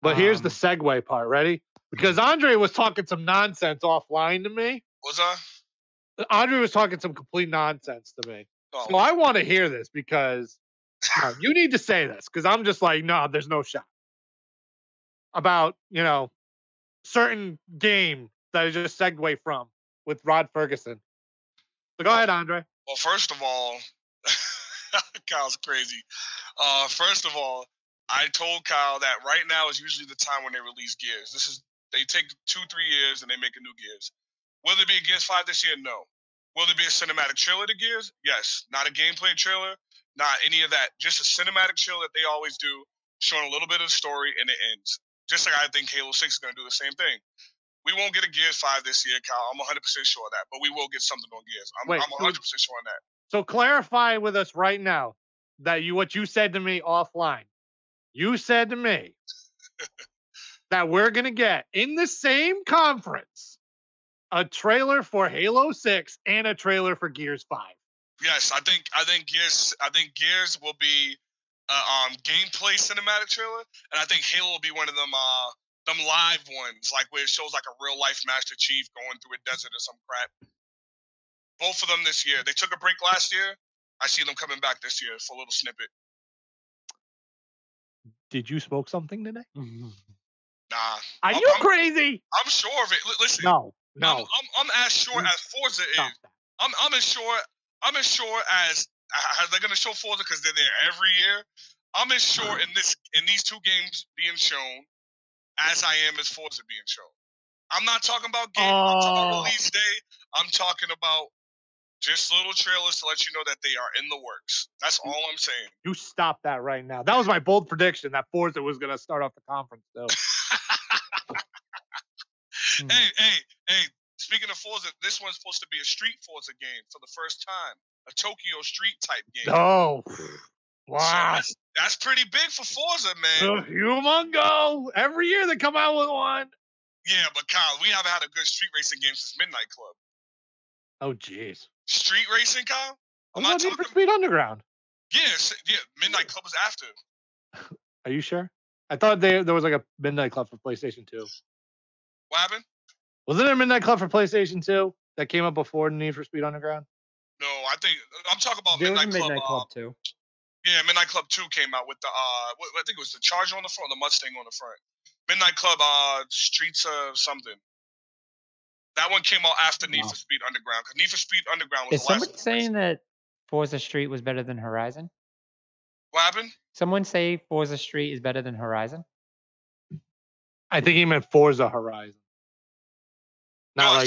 but here's the segue part. Ready? Because Andre was talking some nonsense offline to me. Was I? Andre was talking some complete nonsense to me. Oh. So I want to hear this because you need to say this, because I'm just like, no, there's no shot. About, certain game that I just segued from with Rod Ferguson. So go ahead, Andre. Well, first of all, Kyle's crazy. First of all, I told Kyle that right now is usually the time when they release Gears. They take 2-3 years and they make a new Gears. Will there be a Gears 5 this year? No. Will there be a cinematic trailer to Gears? Yes. Not a gameplay trailer, not any of that. Just a cinematic trailer that they always do, showing a little bit of the story and it ends. Just like I think Halo 6 is going to do the same thing. We won't get a Gears 5 this year, Kyle. I'm 100% sure of that. But we will get something on Gears. I'm 100% sure on that. So clarify with us right now that what you said to me offline. You said to me that we're going to get in the same conference a trailer for Halo 6 and a trailer for Gears 5. Yes, I think Gears will be gameplay cinematic trailer, and I think Halo will be one of them live ones, like where it shows like a real life Master Chief going through a desert or some crap. Both of them this year. They took a break last year. I see them coming back this year for a little snippet. Did you smoke something today? Nah. Are you crazy? I'm sure of it. Listen. No. I'm as sure as Forza is. I'm as sure as they're gonna show Forza because they're there every year. I'm as sure in these two games being shown as I am as Forza being shown. I'm not talking about game. I'm talking about release day. I'm talking about just little trailers to let you know that they are in the works. That's all I'm saying. You stop that right now. That was my bold prediction that Forza was going to start off the conference, though. Hey. Speaking of Forza, this one's supposed to be a street Forza game for the first time. A Tokyo Street type game. Oh, wow. So that's pretty big for Forza, man. Humongo. Every year they come out with one. Yeah, but Kyle, we haven't had a good street racing game since Midnight Club. Oh, jeez. Street racing, Kyle? I'm not talking for Speed Underground. Yes, yeah. Midnight Club was after. Are you sure? I thought there was like a Midnight Club for PlayStation 2. What happened? Wasn't there a Midnight Club for PlayStation 2 that came up before Need for Speed Underground? No, I'm talking about there Midnight was a Club. Midnight Club 2. Yeah, Midnight Club 2 came out with the I think it was the Charger on the front, the Mustang on the front. Midnight Club Streets of something. That one came out after Need for Speed Underground because Need for Speed Underground was Is the last. somebody saying that Forza Street was better than Horizon? What happened? Someone say Forza Street is better than Horizon? I think he meant Forza Horizon. Not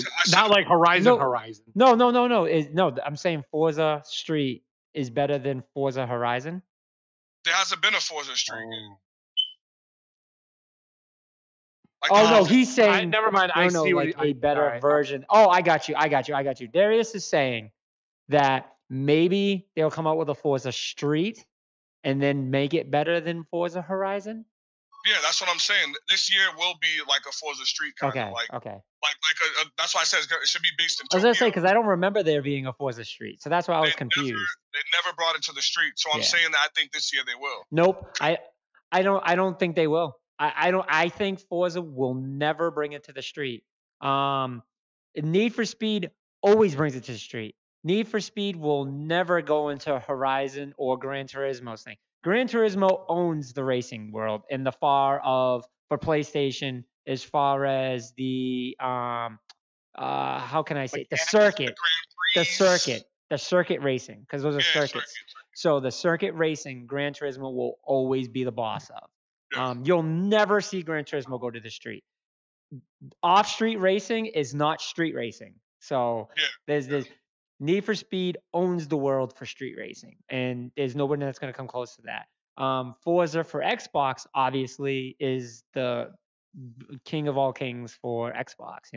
like Horizon. Horizon. No, I'm saying Forza Street is better than Forza Horizon. There hasn't been a Forza Street game. No, he's saying. Never mind. I see like a better version. Oh, I got you. Darius is saying that maybe they'll come out with a Forza Street and then make it better than Forza Horizon. Yeah, that's what I'm saying. This year will be like a Forza Street kind of like. Okay. Like that's why I said it should be based in Tokyo. I was gonna say because I don't remember there being a Forza Street, so that's why I was confused. They never brought it to the street, so I'm saying that I think this year they will. Nope, I don't think they will. I think Forza will never bring it to the street. Need for Speed always brings it to the street. Need for Speed will never go into Horizon or Gran Turismo's thing. Gran Turismo owns the racing world in the for PlayStation as far as the how can I say it? The circuit racing, because those are circuits. So the circuit racing, Gran Turismo will always be the boss of. You'll never see Gran Turismo go to the street. Off-street racing is not street racing. So there's Need for Speed owns the world for street racing, and there's nobody that's going to come close to that. Forza for Xbox obviously is the king of all kings for Xbox.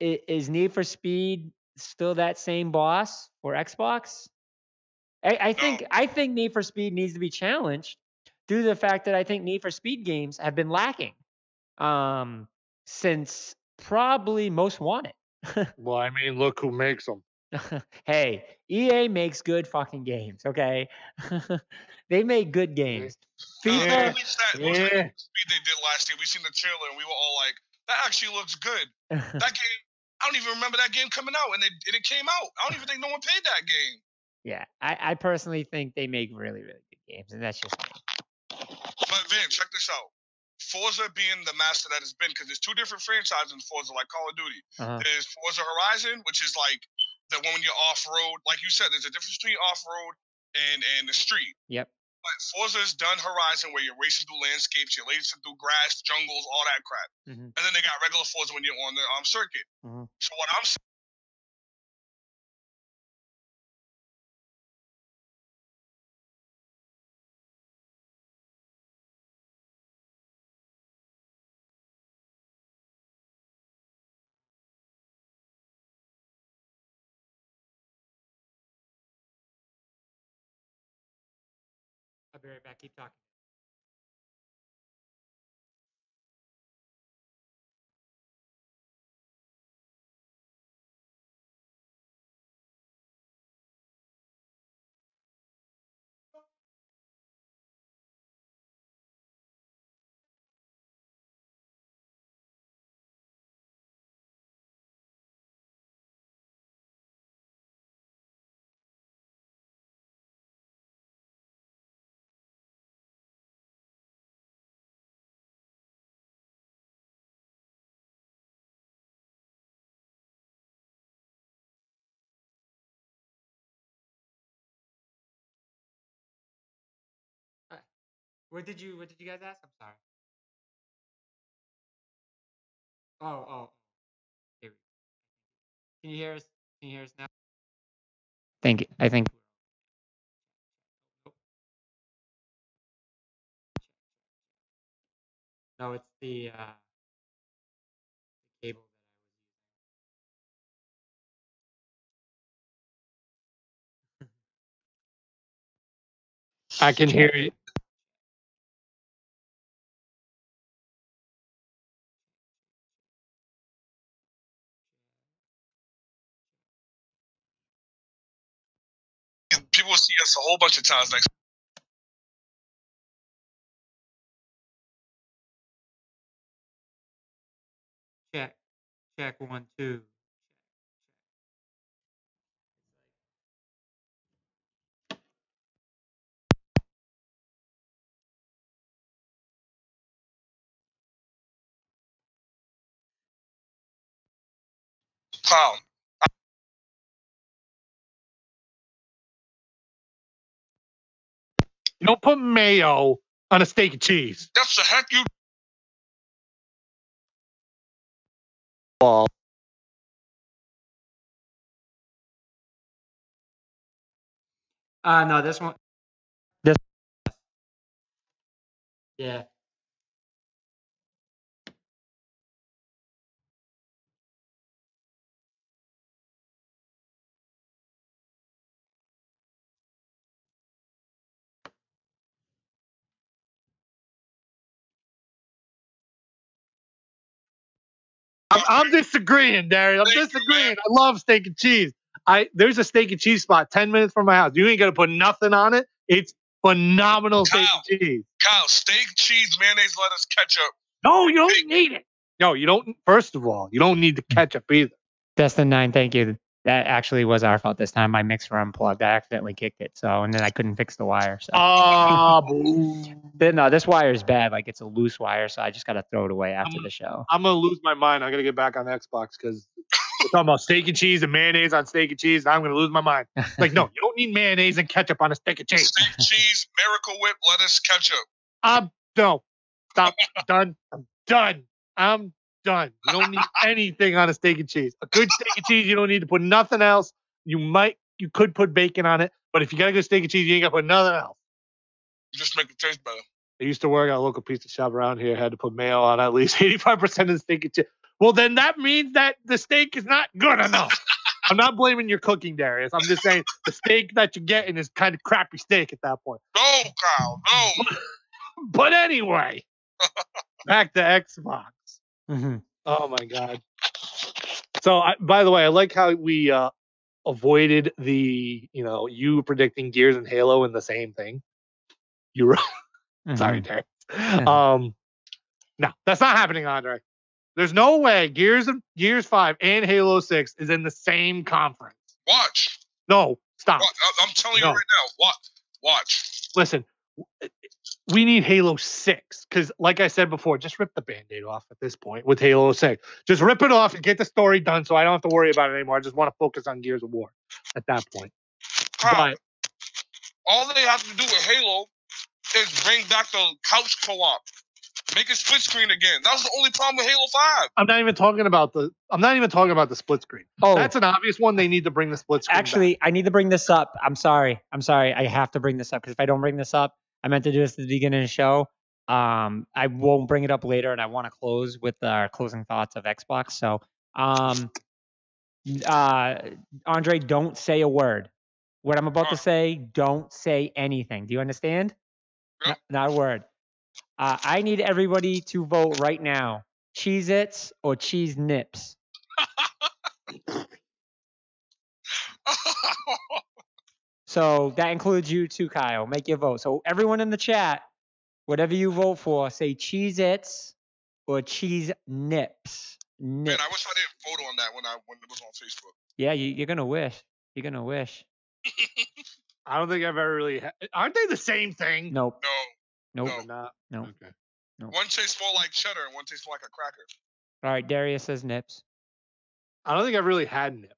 Is Need for Speed still that same boss for Xbox? I think Need for Speed needs to be challenged due to the fact that I think Need for Speed games have been lacking since probably Most Wanted. Well, I mean, look who makes them. Hey, EA makes good fucking games, okay? They make good games. FIFA. Speed they did last year. We seen the trailer and we were all like, "That actually looks good." That game, I don't even remember that game coming out, and it came out. I don't even think no one paid that game. Yeah, I personally think they make really, really good games, and that's just me. But Vin, check this out. Forza being the master that it's been, because there's two different franchises in Forza, like Call of Duty. There's Forza Horizon, which is like the one when you're off-road. Like you said, there's a difference between off-road and the street. Yep. But Forza's done Horizon, where you're racing through landscapes, you're racing through grass, jungles, all that crap. And then they got regular Forza when you're on the circuit. So what I'm saying, I'll be right back. Keep talking. What did you guys ask? I'm sorry. Oh. Here. Can you hear us? Can you hear us now? Thank you. I think. No, it's the cable I can hear you. people will see us a whole bunch of times next. Check 1 2. Clown. You don't put mayo on a steak and cheese. That's the heck you. Well, No, this one. This. Yeah. I'm disagreeing, Darius. I'm disagreeing. I love steak and cheese. There's a steak and cheese spot 10 minutes from my house. You ain't gonna put nothing on it. It's phenomenal steak and cheese. Kyle, steak, cheese, mayonnaise, lettuce, ketchup. No, you don't need it. No, you don't. First of all, you don't need the ketchup either. Destin 9, thank you. That actually was our fault this time. My mixer unplugged. I accidentally kicked it, and then I couldn't fix the wire. So. No, this wire is bad. Like, it's a loose wire, so I just got to throw it away after the show. I'm gonna lose my mind. I'm gonna get back on Xbox because we're talking about steak and cheese and mayonnaise on steak and cheese. I'm gonna lose my mind. Like, no, you don't need mayonnaise and ketchup on a steak and cheese. Steak, cheese, Miracle Whip, lettuce, ketchup. No, stop. I'm done. You don't need anything on a steak and cheese. A good steak and cheese, you don't need to put nothing else. You could put bacon on it, but if you got a good steak and cheese, you ain't got to put nothing else. Just make it taste better. I used to work at a local pizza shop around here. Had to put mayo on at least 85% of the steak and cheese. Well, then that means that the steak is not good enough. I'm not blaming your cooking, Darius. I'm just saying the steak that you're getting is kind of crappy steak at that point. No, Kyle, no. But anyway, back to Xbox. Mm-hmm. Oh my God. So, by the way, I like how we avoided the, you predicting Gears and Halo in the same thing. You were sorry, Derek. No, that's not happening, Andre. There's no way Gears 5 and Halo 6 is in the same conference. Watch. No, stop. I'm telling you right now. Watch. Listen, we need Halo 6 because, like I said before, just rip the Band-Aid off at this point with Halo 6. Just rip it off and get the story done, so I don't have to worry about it anymore. I just want to focus on Gears of War at that point. Kyle, But all they have to do with Halo is bring back the couch co-op, make it split screen again. That was the only problem with Halo 5. I'm not even talking about the split screen. Oh, That's an obvious one. They need to bring the split screen. actually, back. I need to bring this up. I'm sorry. I have to bring this up because if I don't bring this up, I meant to do this at the beginning of the show. I won't bring it up later, and I want to close with our closing thoughts of Xbox. So, Andre, don't say a word. What I'm about to say, don't say anything. Do you understand? Yep. Not a word. I need everybody to vote right now. Cheez-Its or Cheese Nips? So that includes you too, Kyle. Make your vote. So everyone in the chat, whatever you vote for, say Cheez-Its or Cheese Nips. Man, I wish I didn't vote on that when it was on Facebook. Yeah, you're gonna wish. You're gonna wish. I don't think I've ever really. Aren't they the same thing? Nope. No. Nope. They're not. No. Okay. Nope. One tastes more like cheddar and one tastes more like a cracker. All right, Darius says Nips. I don't think I've really had Nips,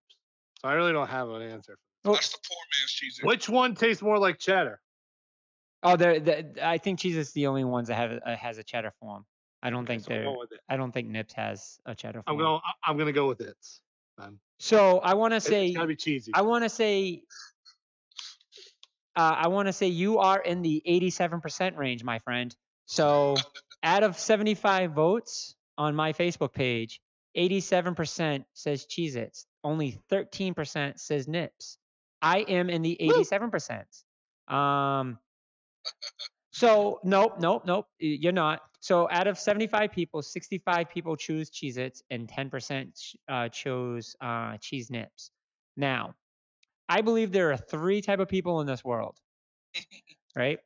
so I really don't have an answer. Oh. That's the poor man's cheese. Which one tastes more like cheddar? Oh, I think Cheez-Its the only ones that has a cheddar form. I don't think I don't think Nips has a cheddar form. I'm gonna go with it. So I want to say it's gotta be cheesy. I want to say you are in the 87% range, my friend. So out of 75 votes on my Facebook page, 87% says Cheez-Its. Only 13% says Nips. I am in the 87%. So nope. You're not. So out of 75 people, 65 people choose Cheez-Its and 10% chose Cheese Nips. Now, I believe there are 3 type of people in this world, right?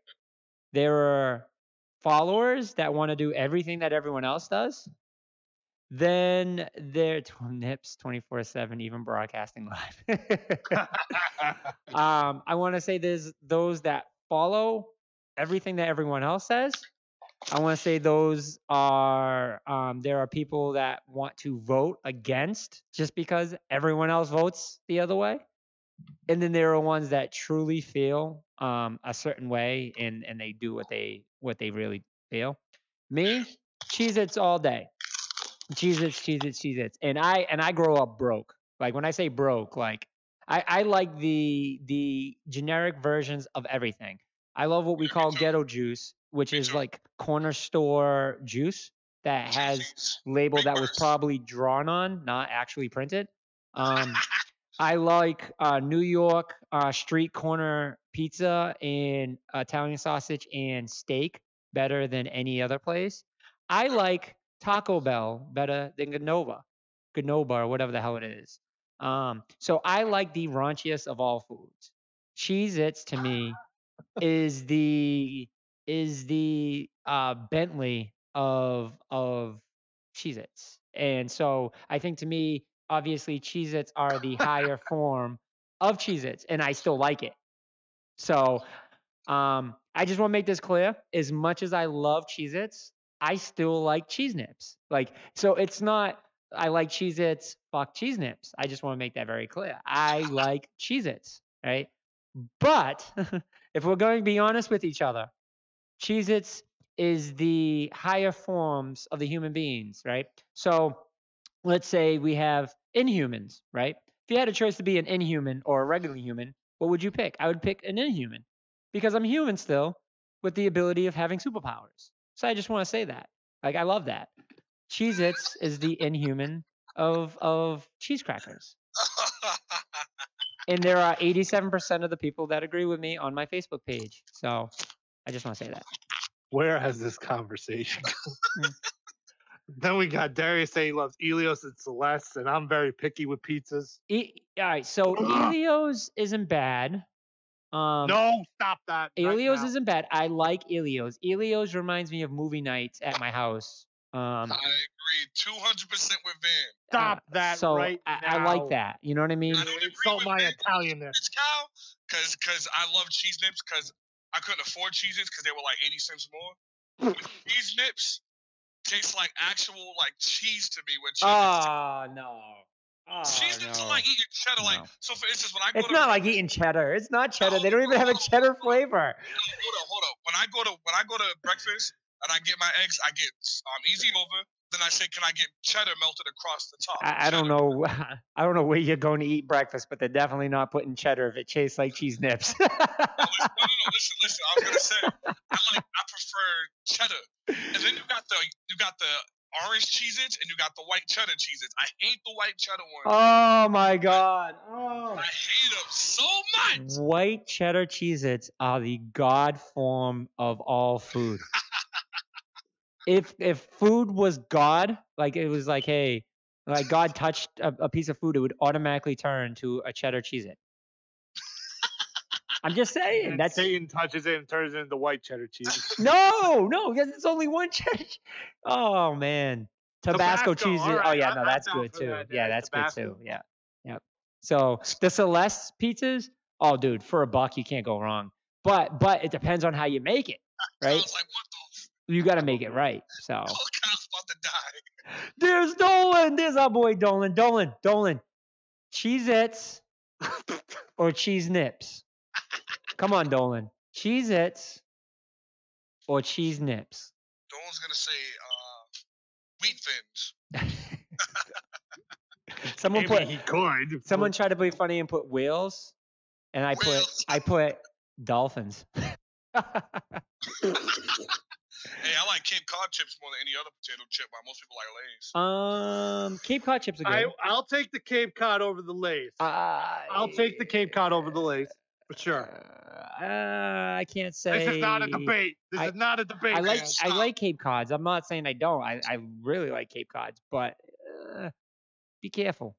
There are followers that want to do everything that everyone else does. Then there Nips 24/7, even broadcasting live. I want to say there's those that follow everything that everyone else says. I want to say those are there are people that want to vote against just because everyone else votes the other way. And then there are ones that truly feel a certain way and they do what they really feel. Me, Cheez-Its all day. Cheez-Its. And I grow up broke. Like when I say broke, like I like the generic versions of everything. I love what we call ghetto juice, which is like corner store juice that has label that was probably drawn on, not actually printed. I like New York street corner pizza and Italian sausage and steak better than any other place. I like Taco Bell better than Ganova or whatever the hell it is. So I like the raunchiest of all foods. Cheez-Its to me is the Bentley of Cheez-Its. And so I think to me, obviously Cheez-Its are the higher form of Cheez-Its, and I still like it. So I just want to make this clear. As much as I love Cheez-Its, I still like Cheese Nips. Like, so it's not I like Cheez-Its, fuck Cheese Nips. I just want to make that very clear. I like Cheez-Its, right? But if we're going to be honest with each other, Cheez-Its is the higher forms of the human beings, right? So let's say we have Inhumans, right? If you had a choice to be an Inhuman or a regular human, what would you pick? I would pick an Inhuman because I'm human still with the ability of having superpowers. So I just want to say that. Like, I love that. Cheez-Its is the Inhuman of cheese crackers. And there are 87% of the people that agree with me on my Facebook page. So I just want to say that. Where has this conversation gone? Then we got Darius saying he loves Elios and Celeste, and I'm very picky with pizzas. All right, so Elios isn't bad. No, stop that. Elios isn't bad. I like Elios. Elios reminds me of movie nights at my house. I agree 200% with Van. Stop that so right now. I like that. You know what I mean? I don't agree Insult with my Van Italianness. Cow because I love cheese nips because I couldn't afford Cheez-Its because they were like 80 cents more. With cheese nips, tastes like actual like cheese to me. With Cheez-Its, No. Oh, cheese nips are like eating cheddar. No. Like, so for instance, when I go It's to not like eating cheddar. It's not cheddar. They don't even have a cheddar flavor. Hold up. When I go to breakfast and I get my eggs, I get easy over. Then I say, can I get cheddar melted across the top? I don't know. I don't know where you're going to eat breakfast, but they're definitely not putting cheddar if it tastes like cheese nips. No, listen. I was gonna say I prefer cheddar, and then you got the orange Cheez-Its and you got the white cheddar Cheez-Its. I hate the white cheddar ones. Oh my god! Oh. I hate them so much. White cheddar Cheez-Its are the god form of all food. If food was God, like it was like, hey, like God touched a piece of food, it would automatically turn to a cheddar Cheez-It. I'm just saying. And That's Satan touches it and turns it into white cheddar cheese. no, because it's only one cheddar. Oh man, Tabasco cheese. All right, Oh yeah, no, I'm that's down good for too. that. Yeah, Yeah, that's Tabasco. good too. Yeah, yep. So the Celeste pizzas. Oh, dude, for $1 you can't go wrong. But it depends on how you make it, right? I was like, what the? You got to make it right. So Cold Kyle's about to die. there's Dolan. There's our boy Dolan. Dolan. Cheez-Its or cheese nips? Come on, Dolan. Cheez-Its or cheese nips? Dolan's gonna say wheat thins. Someone Maybe put. he could. Someone tried to be funny and put whales, and I put dolphins. Hey, I like Cape Cod chips more than any other potato chip, but most people like Lay's. Cape Cod chips are good. I'll take the Cape Cod over the Lay's. I'll take the Cape Cod over the Lay's for sure. I can't say. This is not a debate. This is not a debate. I like Cape Cods. I'm not saying I don't. I really like Cape Cods, but be careful.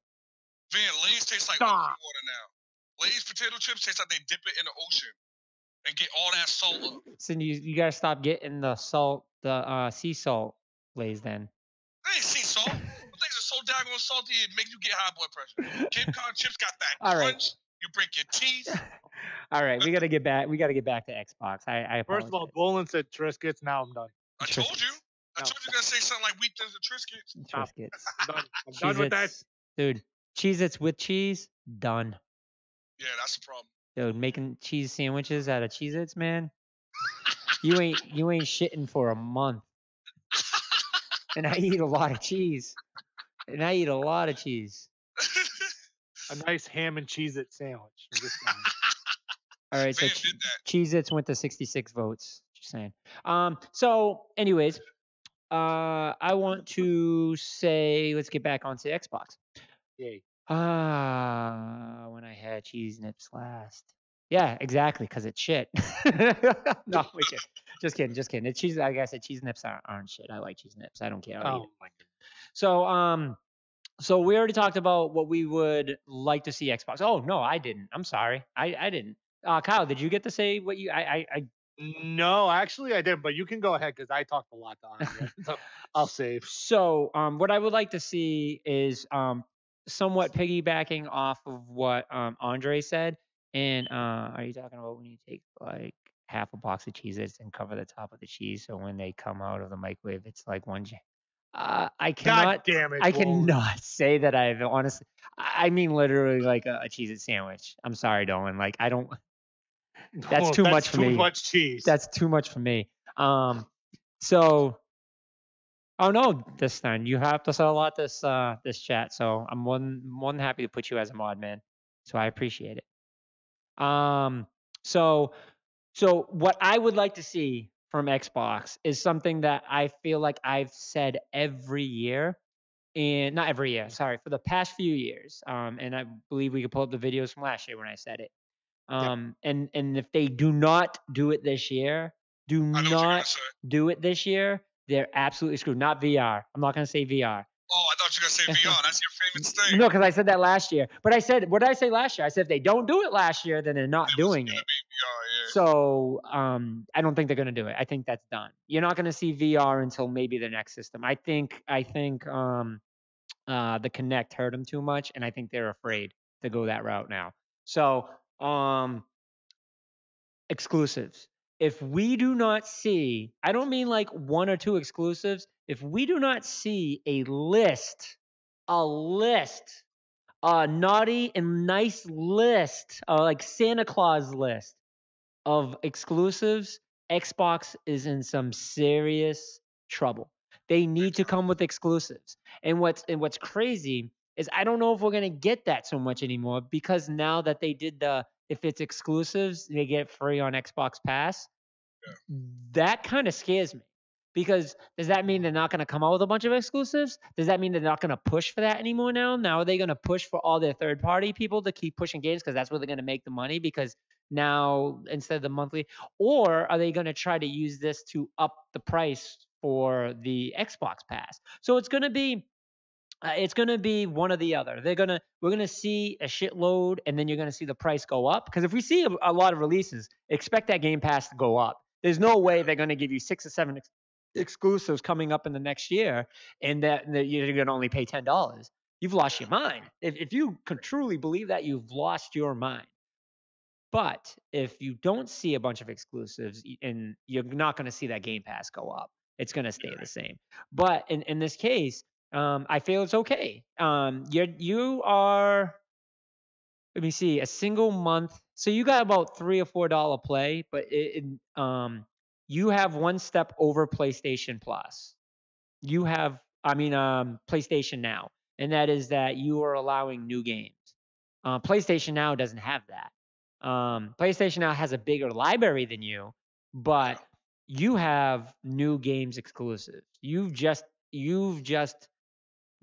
Van, Lay's tastes like ocean water now. Lay's potato chips taste like they dip it in the ocean and get all that salt up. So you gotta stop getting the salt, the sea salt Lay's then. They ain't sea salt. Those things are so daggone salty it makes you get high blood pressure. Cape Cod chips got that All crunch. right. You break your teeth. All right, we gotta get back. We gotta get back to Xbox. I apologize. First of all, Dolan said Triscuits. Now I'm done. I told you. I told you gonna say something like wheat thins and Triscuits. Triscuits. I'm done with that. Dude, Cheez-Its with cheese, done. Yeah, that's the problem. Dude, making cheese sandwiches out of Cheez-Its, man. You ain't shitting for a month. And I eat a lot of cheese. A nice ham and Cheez-It sandwich. I'm just saying. All right, so Van did that. Cheez-Its went to 66 votes. Just saying. So anyways, I want to say let's get back onto Xbox. Yay. When I had cheese nips last. Yeah, exactly, because it's shit. No, we kid. Just kidding. It's cheese. Like I said, cheese nips aren't shit. I like cheese nips. I don't care. Oh my So goodness. so we already talked about what we would like to see Xbox. Oh no, I didn't. I'm sorry. I didn't. Kyle, did you get to say what you? No, actually I didn't. But you can go ahead because I talked a lot to Andre. So I'll save. So what I would like to see is somewhat piggybacking off of what Andre said. And are you talking about when you take like half a box of Cheez-Its and cover the top of the cheese so when they come out of the microwave it's like one I cannot. God damn it! I cannot say that I've honestly. I mean, literally like a Cheez-It sandwich. I'm sorry, Dolan. Like I don't. That's too much for me. Too much cheese. That's too much for me. So. Oh no, this time you have to sell a lot this chat. So I'm more than happy to put you as a mod, man. So I appreciate it. So what I would like to see from Xbox is something that I feel like I've said every year, and not every year, sorry, for the past few years. And I believe we could pull up the videos from last year when I said it. And if they do not do it this year, they're absolutely screwed. Not VR. I'm not going to say VR. Oh, I thought you were going to say VR. That's your famous thing. No, because I said that last year. But I said, what did I say last year? I said if they don't do it last year, then they're not doing it. VR, yeah. So I don't think they're going to do it. I think that's done. You're not going to see VR until maybe the next system. I think the Kinect hurt them too much, and I think they're afraid to go that route now. So exclusives. if we do not see, I don't mean like 1 or 2 exclusives, if we do not see a list, a naughty and nice list, like Santa Claus list of exclusives, Xbox is in some serious trouble. They need to come with exclusives. And what's crazy is I don't know if we're gonna get that so much anymore because now that they did the if it's exclusives, they get it free on Xbox Pass. That kind of scares me because does that mean they're not going to come out with a bunch of exclusives? Does that mean they're not going to push for that anymore now? Now are they going to push for all their third party people to keep pushing games because that's where they're going to make the money because now instead of the monthly, or are they going to try to use this to up the price for the Xbox Pass? So it's gonna be one or the other. We're gonna see a shitload, and then you're gonna see the price go up. Because if we see a lot of releases, expect that Game Pass to go up. There's no way they're gonna give you 6 or 7 exclusives coming up in the next year, and that you're gonna only pay $10. You've lost your mind. If you can truly believe that, you've lost your mind. But if you don't see a bunch of exclusives, and you're not going to see that Game Pass go up, it's going to stay the same. But in this case, I feel it's okay. You are. Let me see, a single month. So you got about $3 or $4 play, but you have one step over PlayStation Plus. You have, PlayStation Now, and that is that you are allowing new games. PlayStation Now doesn't have that. PlayStation Now has a bigger library than you, but you have new games exclusives. You've just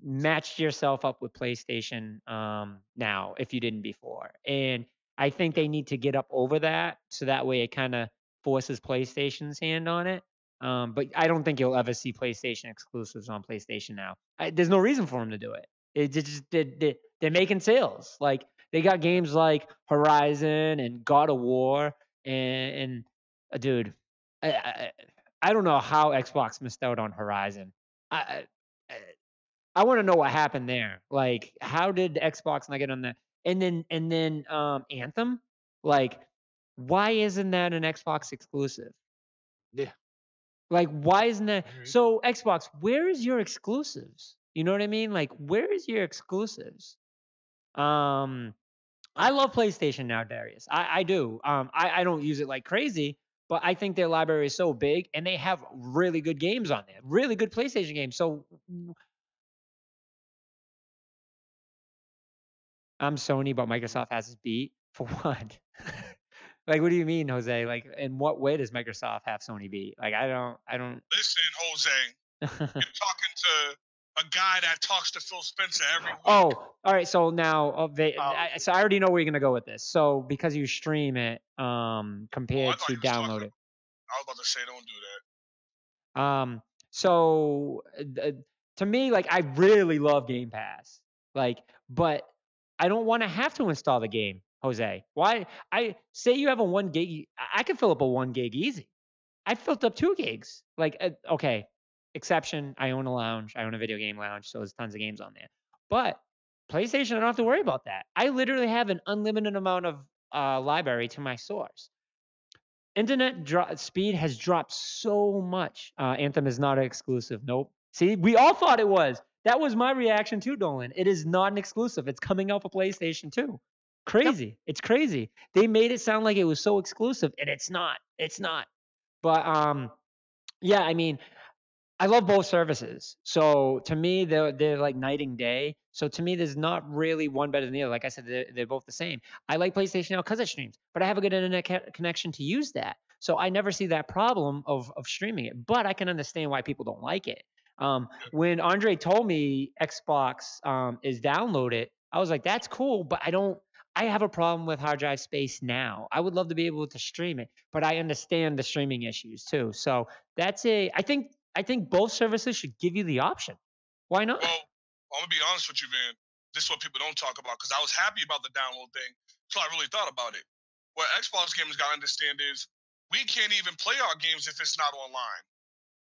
matched yourself up with PlayStation Now if you didn't before. And I think they need to get up over that so that way it kind of forces PlayStation's hand on it. But I don't think you'll ever see PlayStation exclusives on PlayStation Now. There's no reason for them to do it. They're making sales. Like they got games like Horizon and God of War dude, I, I I don't know how Xbox missed out on Horizon. I I, I want to know what happened there. Like, how did Xbox not get on that? And then Anthem, like, why isn't that an Xbox exclusive? Yeah. Like, why isn't that? So Xbox, where is your exclusives? You know what I mean? Like, where is your exclusives? Um, I love PlayStation now, Darius. I do. I don't use it like crazy, but I think their library is so big and they have really good games on there, really good PlayStation games. So I'm Sony, but Microsoft has us beat for what? Like, what do you mean, Jose? Like, in what way does Microsoft have Sony beat? Like, I don't. Listen, Jose, you're talking to a guy that talks to Phil Spencer every week. Oh, all right. So now, so I already know where you're gonna go with this. So because you stream it, compared to download it. I was about to say, don't do that. So to me, like, I really love Game Pass. Like, but I don't want to have to install the game, Jose. Why? I say you have a 1 gig. I can fill up a 1 gig easy. I filled up 2 gigs. Like, okay, exception. I own a lounge. I own a video game lounge, so there's tons of games on there. But PlayStation, I don't have to worry about that. I literally have an unlimited amount of library to my source. Internet speed has dropped so much. Anthem is not an exclusive. Nope. See, we all thought it was. That was my reaction too, Dolan. It is not an exclusive. It's coming out for PlayStation 2. Crazy. Yep. It's crazy. They made it sound like it was so exclusive, and it's not. It's not. But yeah, I mean, I love both services. So to me, they're like night and day. So to me, there's not really one better than the other. Like I said, they're both the same. I like PlayStation now because it streams, but I have a good internet connection to use that. So I never see that problem of streaming it. But I can understand why people don't like it. When Andre told me Xbox is downloaded, I was like, that's cool, but I have a problem with hard drive space now. I would love to be able to stream it, but I understand the streaming issues too. So I think both services should give you the option. Why not? Well, I'm gonna be honest with you, Van. This is what people don't talk about because I was happy about the download thing, so I really thought about it. What Xbox gamers gotta understand is we can't even play our games if it's not online.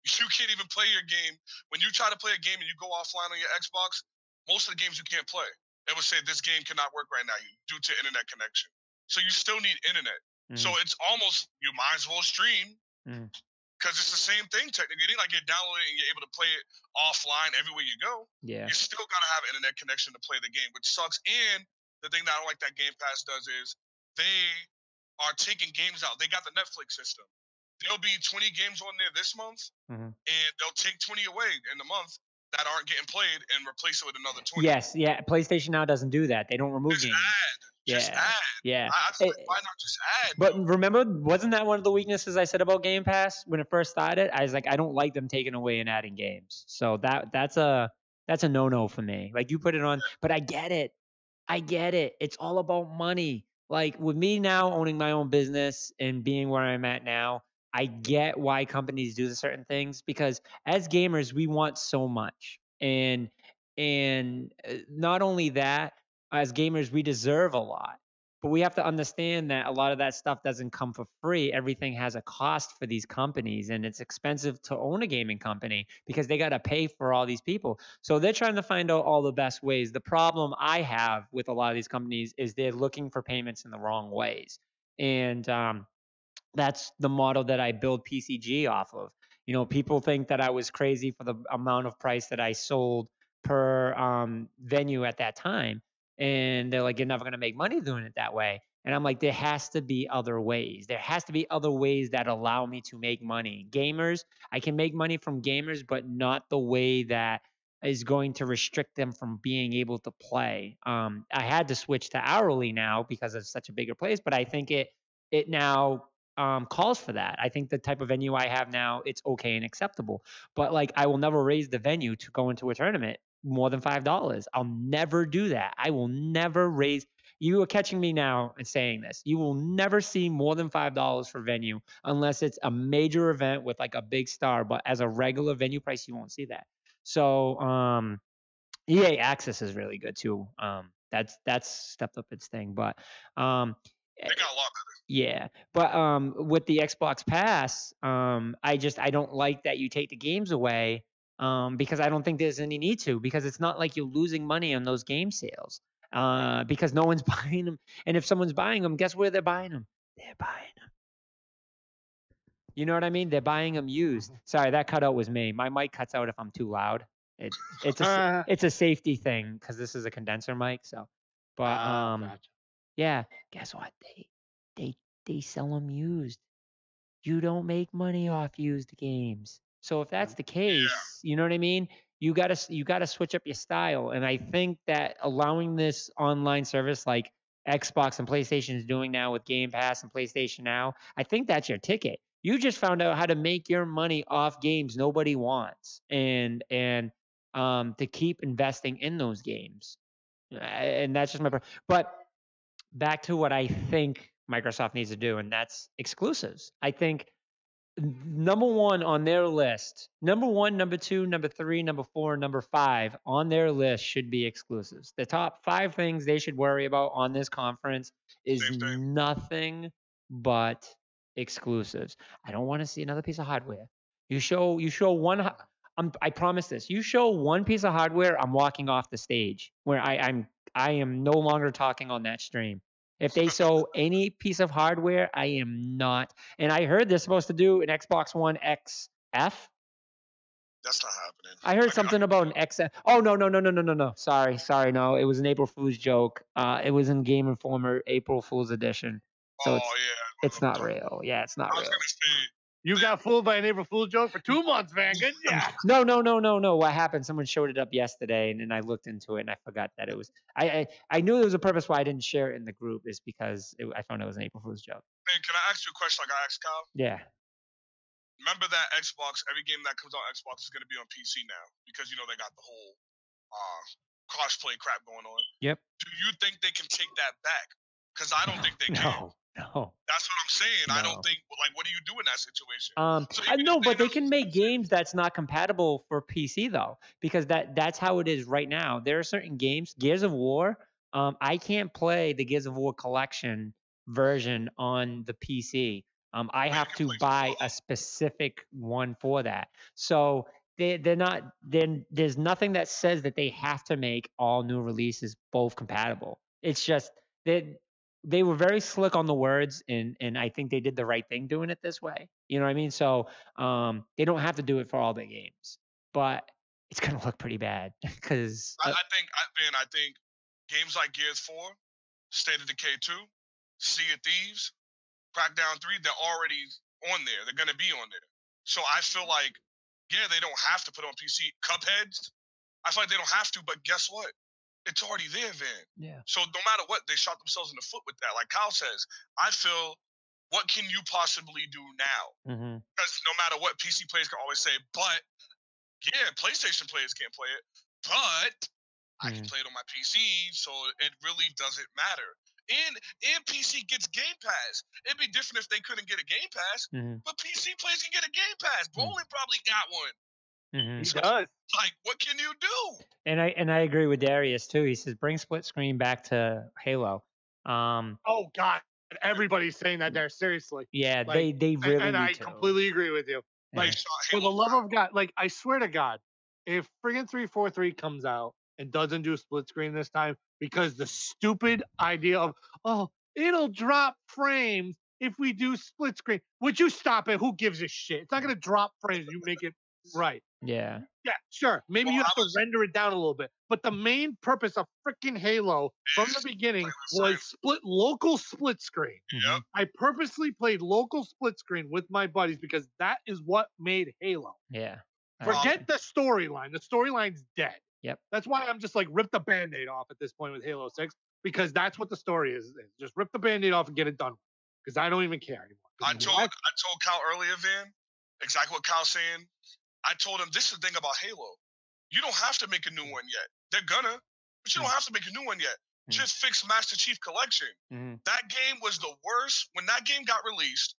You can't even play your game when you try to play a game and you go offline on your Xbox. Most of the games you can't play. It will say this game cannot work right now due to internet connection. So you still need internet. So it's almost, you might as well stream. Mm. Because it's the same thing technically. Like you're downloading and you're able to play it offline everywhere you go. Yeah. You still gotta have internet connection to play the game, which sucks. And the thing that I don't like that Game Pass does is they are taking games out. They got the Netflix system. There'll be 20 games on there this month, Mhm. and they'll take 20 away in the month that aren't getting played and replace it with another 20. Yes, yeah. PlayStation now doesn't do that. They don't remove Just games. add. Just Yeah, add. yeah. I was like, why not just add? But dude? remember, wasn't that one of the weaknesses I said about Game Pass when it first started? I was like, I don't like them taking away and adding games. So that's a no-no for me. Like you put it on, but I get it. I get it. It's all about money. Like with me now owning my own business and being where I'm at now, I get why companies do certain things because as gamers, we want so much. And not only that, as gamers, we deserve a lot. But we have to understand that a lot of that stuff doesn't come for free. Everything has a cost for these companies, and it's expensive to own a gaming company because they got to pay for all these people. So they're trying to find out all the best ways. The problem I have with a lot of these companies is they're looking for payments in the wrong ways. And that's the model that I build PCG off of. You know, people think that I was crazy for the amount of price that I sold per venue at that time. And they're like, you're never going to make money doing it that way. And I'm like, there has to be other ways. There has to be other ways that allow me to make money. Gamers, I can make money from gamers, but not the way that is going to restrict them from being able to play. I had to switch to hourly now because of such a bigger place, but I think it now calls for that. I think the type of venue I have now, it's okay and acceptable. But like, I will never raise the venue to go into a tournament more than $5. I'll never do that. I will never raise. You are catching me now and saying this. You will never see more than $5 for venue unless it's a major event with like a big star. But as a regular venue price, you won't see that. So EA Access is really good too. That's stepped up its thing, but They got a lot better. yeah, but with the Xbox Pass, I don't like that you take the games away because I don't think there's any need to because it's not like you're losing money on those game sales because no one's buying them, and if someone's buying them, guess where they're buying them? They're buying them. You know what I mean? They're buying them used. Sorry, that cutout was me. My mic cuts out if I'm too loud. It's a safety thing because this is a condenser mic. So, but Gotcha. yeah, guess what? They sell them used. You don't make money off used games. So if that's the case, you know what I mean? You gotta switch up your style. And I think that allowing this online service like Xbox and PlayStation is doing now with Game Pass and PlayStation Now, I think that's your ticket. You just found out how to make your money off games nobody wants, and to keep investing in those games. And that's just but back to what I think Microsoft needs to do, and that's exclusives. I think number one on their list, number one, number two, number three, number four, number five on their list should be exclusives. The top five things they should worry about on this conference is nothing but exclusives. I don't want to see another piece of hardware. You show one. I promise this. You show one piece of hardware, I'm walking off the stage. Where I am no longer talking on that stream. If they show any piece of hardware, I am not. And I heard they're supposed to do an Xbox One XF. That's not happening. I heard something about an XF. Oh no. Sorry. No, it was an April Fool's joke. It was in Game Informer April Fool's edition. So it's not real. Yeah, it's not real. You got fooled by an April Fool's joke for 2 months, man. Good job. No. What happened? Someone showed it up yesterday, and then I looked into it, and I forgot that it was. I knew there was a purpose why I didn't share it in the group is because I found it was an April Fool's joke. Man, can I ask you a question like I asked Kyle? Yeah. Remember that Xbox, every game that comes on Xbox is going to be on PC now because, they got the whole crossplay crap going on. Yep. Do you think they can take that back? Because I don't think they can. No. That's what I'm saying. No. I don't think, what do you do in that situation? No, but they can make games that's not compatible for PC though, because that's how it is right now. There are certain games, Gears of War, I can't play the Gears of War collection version on the PC. I have to buy a specific one for that. So they're not. There's nothing that says that they have to make all new releases both compatible. It's just that they were very slick on the words, and I think they did the right thing doing it this way. You know what I mean? So they don't have to do it for all their games, but it's gonna look pretty bad because I think games like Gears 4, State of Decay 2, Sea of Thieves, Crackdown 3, they're already on there. They're gonna be on there. So I feel like, yeah, they don't have to put on PC. Cupheads, I feel like they don't have to, but guess what? It's already there, Van. yeah. So no matter what, they shot themselves in the foot with that. Like Kyle says, I feel, what can you possibly do now? Mm-hmm. Because no matter what, PC players can always say, but yeah, PlayStation players can't play it, but I can play it on my PC, so it really doesn't matter. And PC gets Game Pass. It'd be different if they couldn't get a Game Pass, but PC players can get a Game Pass. Brolin probably got one. He does. Like, what can you do? And I agree with Darius too. He says bring split screen back to Halo. Oh God, everybody's saying that there. Seriously. Yeah, like, they really and need I to. completely agree with you. Like, for the love of God, like I swear to God, if friggin' 343 comes out and doesn't do split screen this time, because the stupid idea of it'll drop frames if we do split screen. Would you stop it? Who gives a shit? It's not gonna drop frames. You make it right. Yeah. Yeah, sure. Maybe you have to render it down a little bit. But the main purpose of freaking Halo from the beginning was local split screen. Yep. I purposely played local split screen with my buddies because that is what made Halo. Yeah. Forget the storyline. The storyline's dead. Yep. That's why I'm just like, rip the Band-Aid off at this point with Halo 6, because that's what the story is. Just rip the Band-Aid off and get it done. Because I don't even care anymore. I told Kyle earlier, Van, exactly what Kyle's saying. I told him, this is the thing about Halo. You don't have to make a new one yet. They're gonna, but you don't have to make a new one yet. Just fix Master Chief Collection. That game was the worst. When that game got released,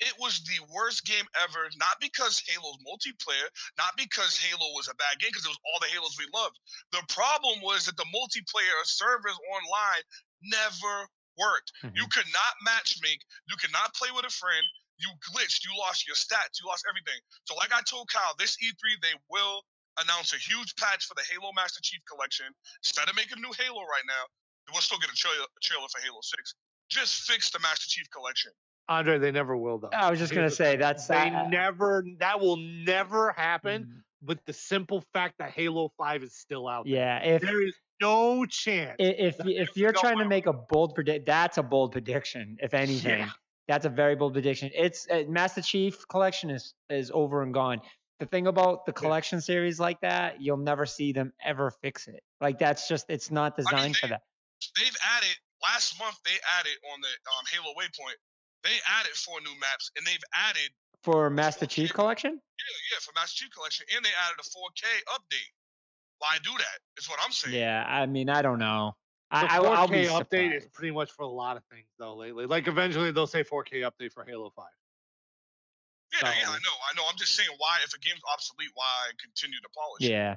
it was the worst game ever, not because Halo's multiplayer, not because Halo was a bad game, because it was all the Halos we loved. The problem was that the multiplayer servers online never worked. You could not matchmake. You could not play with a friend. You glitched. You lost your stats. You lost everything. So like I told Kyle, this E3, they will announce a huge patch for the Halo Master Chief Collection. Instead of making a new Halo right now, we'll still get a trailer for Halo 6. Just fix the Master Chief Collection. Andre, they never will, though. I was just going to say, that will never happen, with the simple fact that Halo 5 is still out there. Yeah. There is no chance. If you're trying to make a bold prediction, that's a bold prediction, if anything. Yeah. That's a very bold prediction. It's Master Chief Collection is over and gone. The thing about the collection series like that, you'll never see them ever fix it. Like, that's just, it's not designed for that. They've added, last month, they added on the Halo Waypoint, they added 4 new maps, and they've added... For Master Chief Collection? Yeah, for Master Chief Collection. And they added a 4K update. Why do that? Is what I'm saying. Yeah, I mean, I don't know. The 4K I'll be update surprised. is pretty much for a lot of things, though, lately. Like, eventually they'll say 4K update for Halo 5. Yeah, I know. I'm just saying, why, if a game's obsolete, why continue to polish it? Yeah.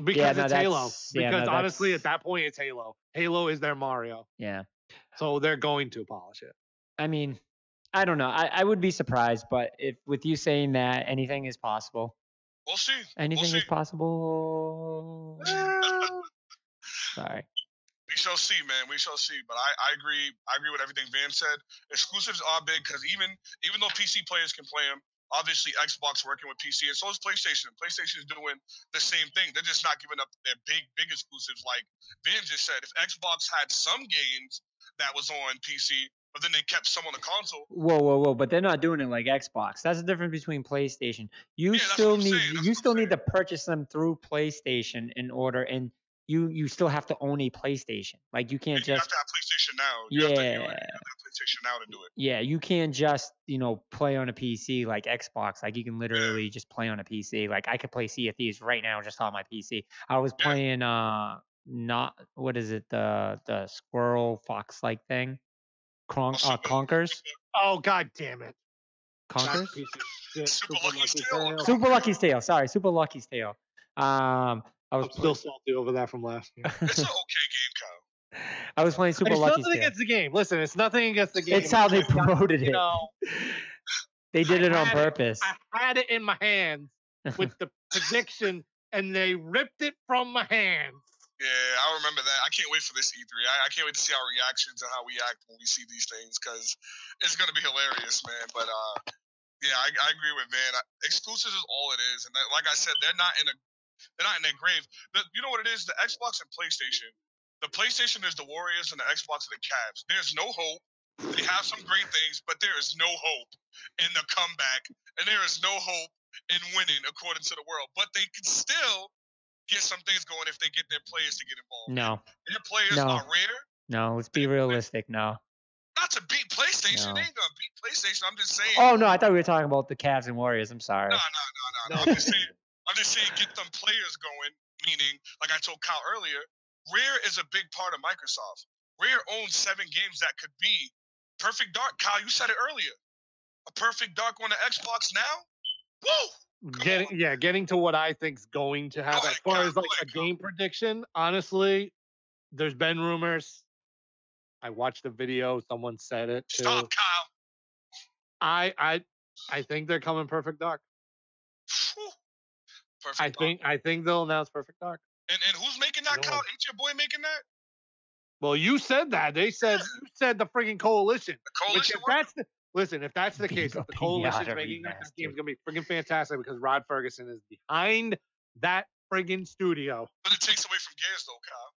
Because it's Halo. Because honestly, at that point, it's Halo. Halo is their Mario. Yeah. So they're going to polish it. I mean, I don't know. I would be surprised, but if with you saying that, anything is possible. We'll see. Anything is possible. Sorry. We shall see, man. We shall see. But I agree. I agree with everything Van said. Exclusives are big because even though PC players can play them, obviously Xbox working with PC, and so is PlayStation. PlayStation is doing the same thing. They're just not giving up their big exclusives. Like Van just said, if Xbox had some games that was on PC, but then they kept some on the console. Whoa! But they're not doing it like Xbox. That's the difference between PlayStation. You still need to purchase them through PlayStation in order, and you still have to own a PlayStation. Like you can't just. You have to have PlayStation Now. You have to have PlayStation Now to do it. Yeah, you can't just play on a PC like Xbox. Like you can literally just play on a PC. Like I could play Sea of Thieves right now just on my PC. I was playing what is it, the squirrel fox like thing, Conkers. Oh God damn it! Conkers. Super Lucky's Tale. Super Lucky's Tale. Sorry, Super Lucky's Tale. I'm still salty over that from last year. It's an okay game, Kyle. I was playing Super Lucky's Tale. It's nothing against the game. Listen, it's nothing against the game. It's how they promoted it. They did it on purpose. I had it in my hands with the prediction, and they ripped it from my hands. Yeah, I remember that. I can't wait for this E3. I can't wait to see our reactions and how we act when we see these things because it's gonna be hilarious, man. But yeah, I agree with Van. Exclusives is all it is, and like I said, they're not in their grave. You know what it is? The Xbox and PlayStation. The PlayStation is the Warriors, and the Xbox are the Cavs. There's no hope. They have some great things, but there is no hope in the comeback, and there is no hope in winning according to the world. But they can still get some things going if they get their players to get involved. No. And their players No. are rare. No, let's be realistic. No. Not to beat PlayStation. No. They ain't gonna beat PlayStation. I'm just saying. Oh no, I thought we were talking about the Cavs and Warriors. I'm sorry. No. I'm just saying get them players going. Meaning, like I told Kyle earlier, Rare is a big part of Microsoft. Rare owns 7 games that could be Perfect Dark. Kyle, you said it earlier. A Perfect Dark on the Xbox now. Woo! Getting to what I think's going to happen as far as like a game prediction. Honestly, there's been rumors. I watched a video. Someone said it too. Stop, Kyle. I think they're coming Perfect Dark. Perfect Dark. I think they'll announce Perfect Dark. And who's making that, Kyle? Ain't your boy making that? Well, you said that. They said you said the freaking coalition. The coalition. If that's the case, if the coalition's making it, this game's gonna be freaking fantastic because Rod Ferguson is behind that friggin' studio. But it takes away from Gears, though, Kyle.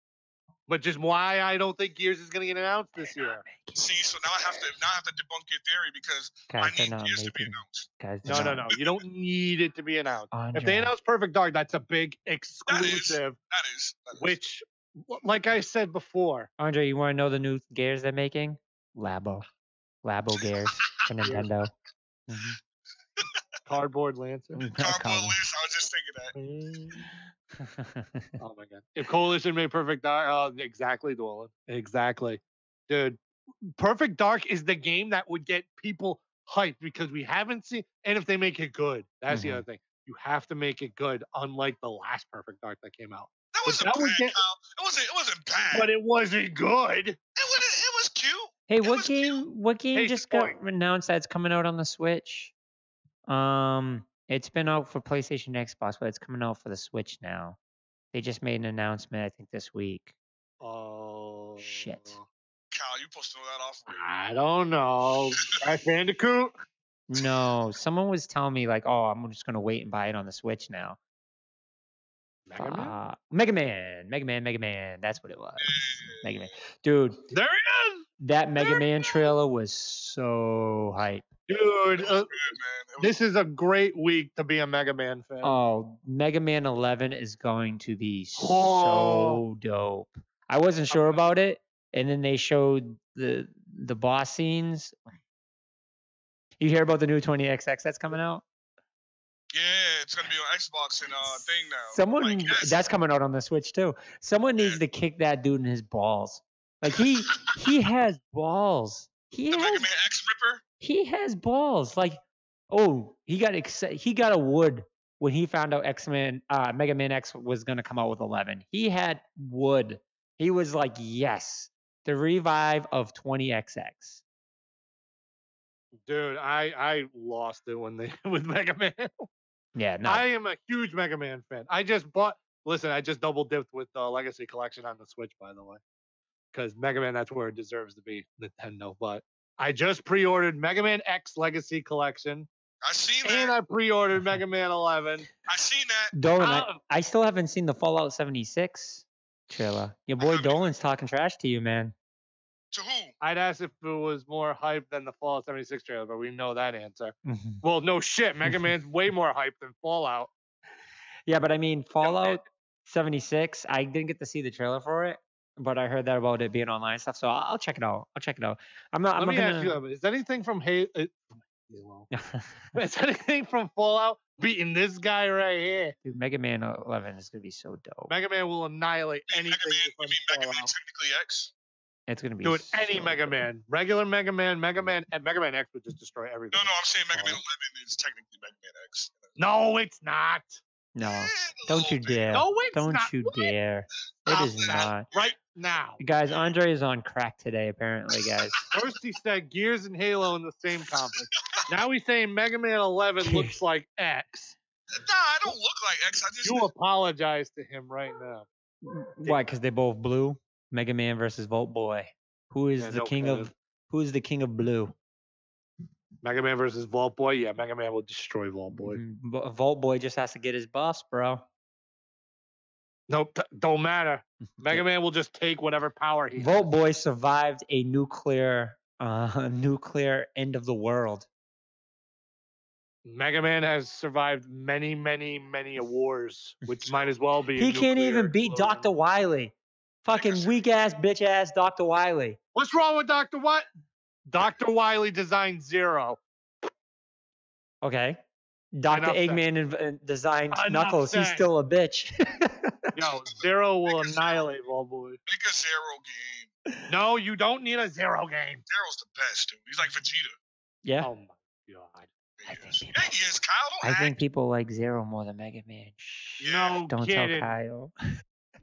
But just why I don't think Gears is gonna get announced this year. See, so now I have to debunk your theory because I need Gears to be announced. No. You don't need it to be announced. Andre. If they announce Perfect Dark, that's a big exclusive. That is. Which, like I said before, Andre, you want to know the new Gears they're making? Labo Gears for Nintendo. Mm-hmm. Cardboard Lancer. Cardboard Lancer. I was just thinking that. Oh my god! If Coalition made Perfect Dark, exactly, Dolan. Exactly, dude. Perfect Dark is the game that would get people hyped because we haven't seen. And if they make it good, that's the other thing. You have to make it good, unlike the last Perfect Dark that came out. That wasn't bad, Kyle. It wasn't bad. But it wasn't good. It was cute. Hey, what game just got announced that's coming out on the Switch? It's been out for PlayStation and Xbox, but it's coming out for the Switch now. They just made an announcement, I think, this week. Oh. Shit. Kyle, you supposed to know that off? I don't know. Crash Bandicoot? No, someone was telling me like, oh, I'm just gonna wait and buy it on the Switch now. Mega Man. That's what it was. Mega Man. Dude. There he is! That Mega Man trailer was so hype. Dude, this is a great week to be a Mega Man fan. Oh, Mega Man 11 is going to be so dope. I wasn't sure about it, and then they showed the boss scenes. You hear about the new 20XX that's coming out? Yeah, it's gonna be on Xbox and thing now. Someone that's coming out on the Switch too. Someone needs to kick that dude in his balls. Like he has balls. Mega Man X Ripper. He has balls. Like, oh, he got a wood when he found out Mega Man X was gonna come out with 11. He had wood. He was like, yes, the revive of 20XX. Dude, I lost it when they with Mega Man. Yeah, no. I am a huge Mega Man fan. I just double dipped with the Legacy Collection on the Switch, by the way. Because Mega Man, that's where it deserves to be, Nintendo. But I just pre-ordered Mega Man X Legacy Collection. I seen that. And I pre-ordered Mega Man 11. I seen that. Dolan, I still haven't seen the Fallout 76 trailer. Your boy Dolan's talking trash to you, man. To who? I'd ask if it was more hype than the Fallout 76 trailer, but we know that answer. Well, no shit. Mega Man's way more hype than Fallout. Yeah, but I mean, Fallout 76, I didn't get to see the trailer for it, but I heard that about it being online and stuff, so I'll check it out. Let me ask you, is anything from is anything from Fallout beating this guy right here? Dude, Mega Man 11 is going to be so dope. Mega Man will annihilate anything from Mega Man technically X? It's going to be Dude, any Mega Man. Regular Mega Man, Mega Man X would just destroy everything. No, I'm saying Mega Man 11 is technically Mega Man X. No, it's not. No, don't you dare. No, it's don't not. you dare. It is not. Right now. Guys, Andre is on crack today, apparently, guys. First he said Gears and Halo in the same conference. Now he's saying Mega Man 11 looks like X. Nah, I don't look like X. You apologize to him right now. Why? Because they're both blue. Mega Man versus Volt Boy. Who is the king of? Who is the king of blue? Mega Man versus Vault Boy. Yeah, Mega Man will destroy Vault Boy. Volt Boy just has to get his buffs, bro. Nope, don't matter. Mega Man will just take whatever power he Volt has. Boy survived a nuclear end of the world. Mega Man has survived many, many, many wars, which might as well be. He can't even beat explosion. Dr. Wily. Fucking weak ass, bitch ass Dr. Wily. What's wrong with Dr. What? Dr. Wily designed Zero. Okay. Dr. Eggman designed Knuckles. He's still a bitch. Yo, Zero will annihilate Vault Boy. Make a Zero game. No, you don't need a Zero game. Zero's the best, dude. He's like Vegeta. Yeah. Oh my god. I think people like Zero more than Mega Man. No, don't kidding. tell Kyle.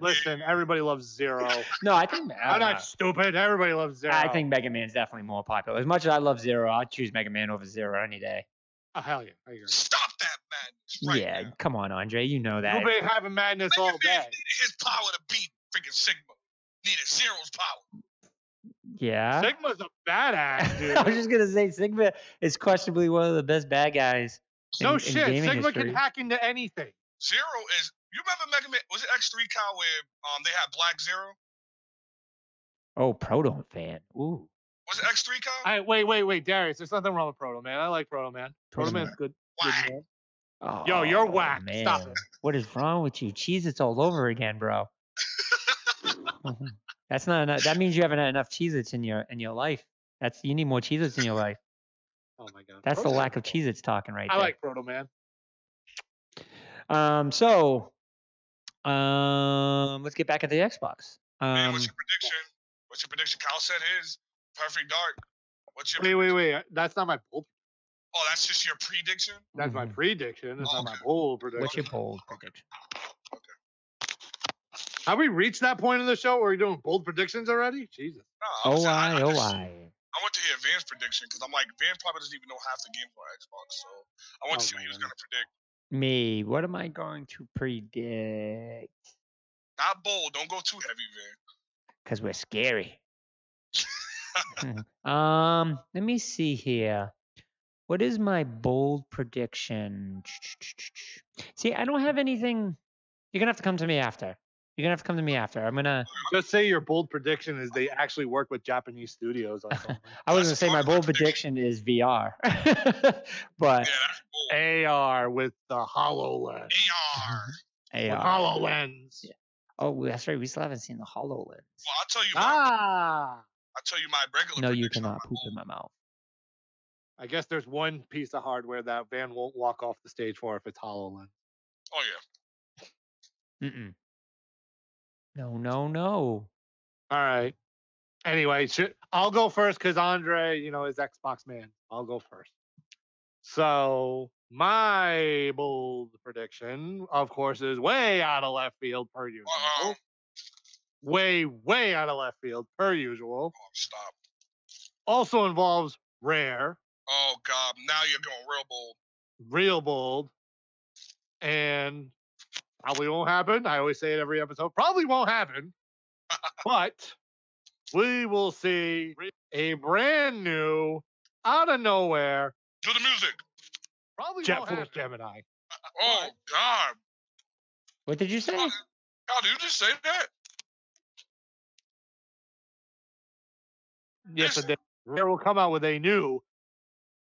Listen, everybody loves Zero. No, I think I'm not stupid. Everybody loves Zero. I think Mega Man's definitely more popular. As much as I love Zero, I'd choose Mega Man over Zero any day. Oh hell yeah! I agree. Stop that madness! Right now. Come on, Andre. You know that. You've been having madness all day. Needed his power to beat freaking Sigma. Needed Zero's power. Yeah. Sigma's a badass, dude. I was just gonna say Sigma is questionably one of the best bad guys. No in shit. gaming Sigma history. can hack into anything. Zero is. You remember Mega Man? Was it X3 Kyle where they had Black Zero? Oh, Proton fan. Ooh. Was it X3 Kyle? Wait, Darius. There's nothing wrong with Proto Man. I like Proto Man. Proto Man's good. Whack. Man. Oh, Yo, you're whack. Man. Stop it. What is wrong with you? Cheez-Its all over again, bro. That's not enough. That means you haven't had enough Cheez-Its in your life. You need more Cheez-Its in your life. Oh my god. That's the lack of Cheez-Its talking right there. I like Proto Man. Let's get back at the Xbox. Man, what's your prediction? What's your prediction? Kyle said his. Perfect Dark. What's your Wait. That's not my bold. Oh, that's just your prediction? That's my prediction. It's not my bold prediction. What's your bold prediction? Okay. Have we reached that point in the show where we're doing bold predictions already? Jesus. No, I want to hear Van's prediction because I'm like, Van probably doesn't even know half the games on Xbox, so I want to see what he was going to predict. Me, what am I going to predict? Not bold. Don't go too heavy, Van. Because we're scary. Let me see here. What is my bold prediction? See, I don't have anything. You're gonna have to come to me after. I'm gonna just say your bold prediction is they actually work with Japanese studios on something. I was gonna say my bold prediction is VR, but AR with the HoloLens. AR. With HoloLens. Yeah. Oh, that's right. We still haven't seen the HoloLens. Well, I'll tell you. I'll tell you my regular. No, you cannot poop in my mouth. I guess there's one piece of hardware that Van won't walk off the stage for if it's HoloLens. Oh yeah. No. All right. Anyway, I'll go first because Andre, is Xbox man. I'll go first. So my bold prediction, of course, is way out of left field per usual. Way out of left field per usual. Oh, stop. Also involves Rare. Oh God! Now you're going real bold. Real bold. And probably won't happen. I always say it every episode. Probably won't happen. But we will see a brand new, out of nowhere. Do the music. Probably Jet Force Gemini. Oh God! What did you say? God, did you just say that? Yes, I did. Rare will come out with a new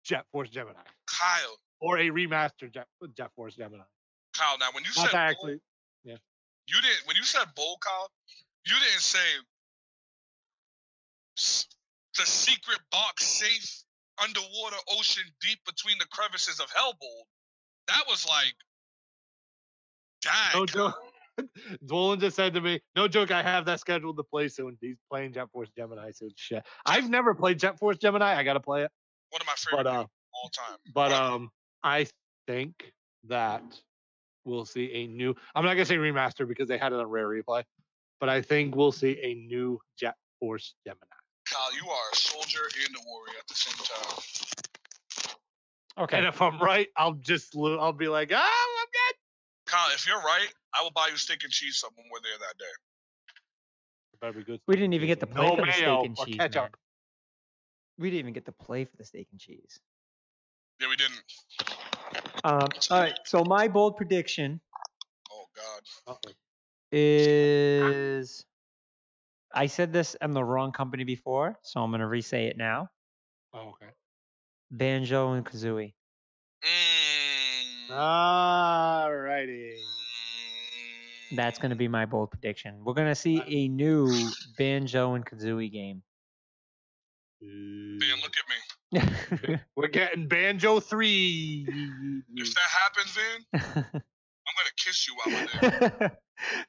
Jet Force Gemini. Kyle. Or a remastered Jet Force Gemini. Kyle, now when you said bold, you didn't. When you said bold, Kyle, you didn't say the secret box safe underwater ocean deep between the crevices of Hellbold. That was like, dang. No joke. Dolan just said to me, no joke, I have that scheduled to play soon. He's playing Jet Force Gemini soon. Shit. I've never played Jet Force Gemini. I gotta play it. One of my favorite games of all time. But I think that we'll see a new. I'm not gonna say remaster because they had it on Rare Replay, but I think we'll see a new Jet Force Gemini. Kyle, you are a soldier and a warrior at the same time. Okay. And if I'm right, I'll be like, I'm good. Kyle, if you're right, I will buy you steak and cheese sub when we're there that day. Better be good. We didn't even get to play no for the steak mayo and or cheese, ketchup. man. We didn't even get to play for the steak and cheese. Yeah, we didn't. All right. So my bold prediction Oh God. Uh-oh. is, I said this in the wrong company before, so I'm gonna re-say it now. Oh, okay. Banjo and Kazooie. Alrighty. That's gonna be my bold prediction. We're gonna see a new Banjo and Kazooie game. Van, look at me. We're getting Banjo 3. If that happens, Van, I'm gonna kiss you out with it.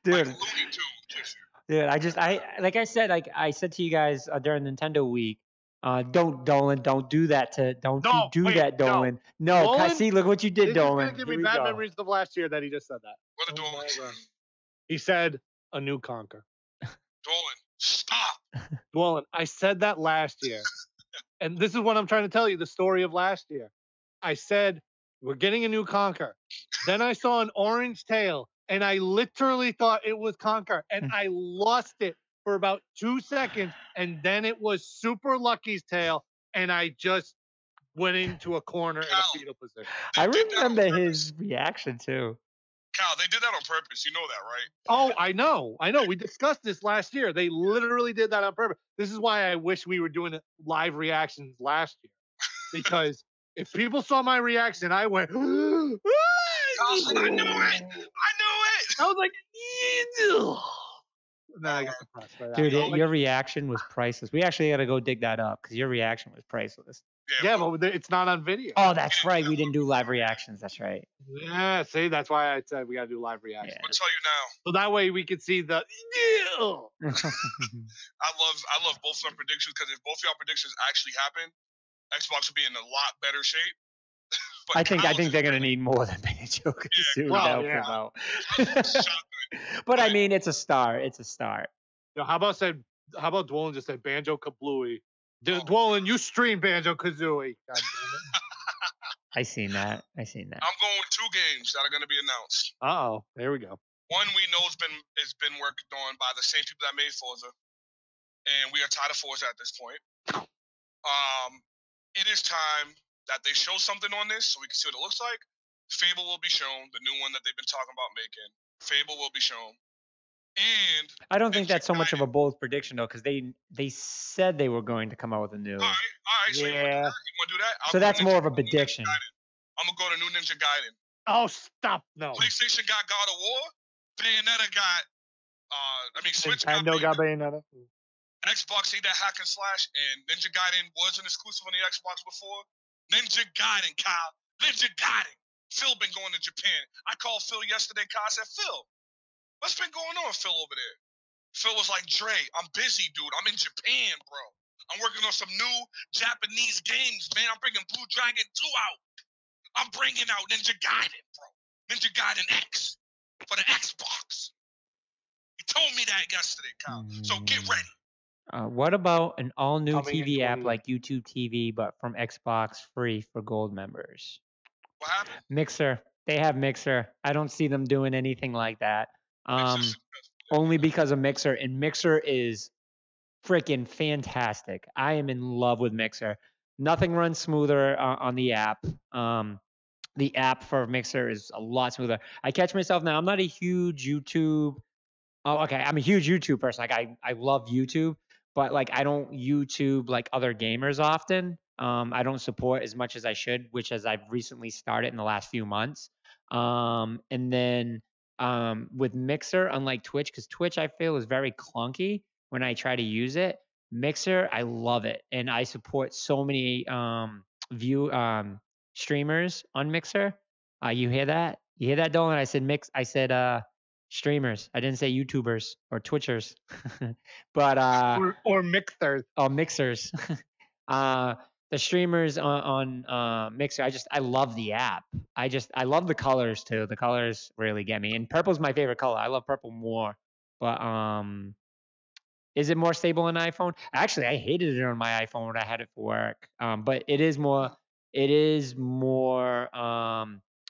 Dude. Like Looney Tunes kiss you. Dude, like I said to you guys during Nintendo Week, don't Dolan, don't do that to, don't No, you do wait, that, Dolan. No, Dolan, see, look what you did, This Dolan. is gonna give Here me we bad go. memories of last year that he just said that. What are Dolan? He said a new conquer. Dolan, stop. Dwellin, I said that last year. And this is what I'm trying to tell you, the story of last year. I said, we're getting a new Conquer. Then I saw an orange tail, and I literally thought it was Conquer, and I lost it for about 2 seconds, and then it was Super Lucky's tail, and I just went into a corner in a fetal position. I remember his reaction, too. Kyle, they did that on purpose. You know that, right? Oh, I know. We discussed this last year. They literally did that on purpose. This is why I wish we were doing live reactions last year. Because if people saw my reaction, I went, I knew it. I was like, and then I got depressed. Right Dude, after. your reaction was priceless. We actually got to go dig that up because your reaction was priceless. Yeah, but it's not on video. Oh, that's right. We didn't do live reactions. That's right. Yeah, see, that's why I said we got to do live reactions. I'm gonna tell you now. So that way we could see the. I love both of our predictions because if both of y'all predictions actually happen, Xbox will be in a lot better shape. I think they're gonna need more than Banjo Kazooie to help them out. But I mean, it's a start. It's a start. Yo, how about Dwellin just said Banjo Kablooey? Dwellin, you stream Banjo Kazooie. God damn it. I seen that. I'm going with 2 games that are going to be announced. There we go. One we know has been worked on by the same people that made Forza, and we are tired of Forza at this point. It is time that they show something on this so we can see what it looks like. Fable will be shown, the new one that they've been talking about making. Fable will be shown. And I don't think that's so much of a bold prediction though, because they said they were going to come out with a new. All right. So you want to do that? So that's more of a prediction. I'm gonna go to New Ninja Gaiden. Oh, stop! No. PlayStation got God of War. Bayonetta got. Switch Nintendo got Bayonetta. Xbox ate that hack and slash, and Ninja Gaiden was an exclusive on the Xbox before. Ninja Gaiden, Kyle. Ninja Gaiden. Phil been going to Japan. I called Phil yesterday, Kyle. I said, Phil, what's been going on, Phil, over there? Phil was like, Dre, I'm busy, dude. I'm in Japan, bro. I'm working on some new Japanese games, man. I'm bringing Blue Dragon 2 out. I'm bringing out Ninja Gaiden, bro. Ninja Gaiden X for the Xbox. He told me that yesterday, Kyle. So get ready. What about an all-new Coming in TV app 20. like YouTube TV, but from Xbox free for gold members? What happened? Mixer. They have Mixer. I don't see them doing anything like that. Only because of Mixer, and Mixer is freaking fantastic. I am in love with Mixer. Nothing runs smoother on the app. The app for Mixer is a lot smoother. I catch myself now. I'm not a huge YouTube. Oh, okay. I'm a huge YouTube person. Like I love YouTube, but like I don't YouTube like other gamers often. I don't support as much as I should, which as I've recently started in the last few months. And then with Mixer, unlike Twitch, because Twitch I feel is very clunky when I try to use it. Mixer, I love it, and I support so many streamers on Mixer. You hear that? You hear that, Dolan? I said streamers. I didn't say YouTubers or Twitchers, but or mixers. Oh, mixers. The streamers on Mixer. I love the app. I love the colors too. The colors really get me. And purple's my favorite color. I love purple more. But is it more stable on iPhone? Actually, I hated it on my iPhone when I had it for work. But it is more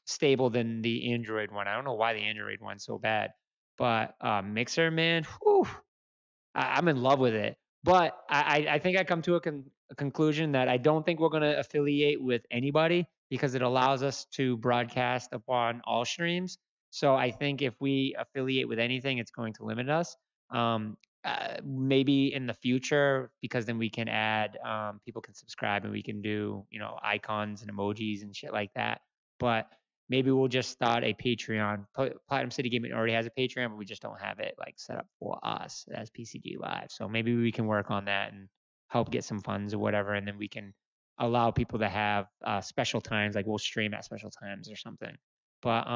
stable than the Android one. I don't know why the Android one's so bad, but Mixer, man, whew, I'm in love with it. But I think I come to a conclusion that I don't think we're going to affiliate with anybody because it allows us to broadcast upon all streams. So I think if we affiliate with anything, it's going to limit us. Um, Maybe in the future, because then we can add, people can subscribe and we can do, icons and emojis and shit like that. But maybe we'll just start a Patreon. Platinum City Gaming already has a Patreon, but we just don't have it like set up for us as PCG Live. So maybe we can work on that and help get some funds or whatever, and then we can allow people to have special times, like we'll stream at special times or something. But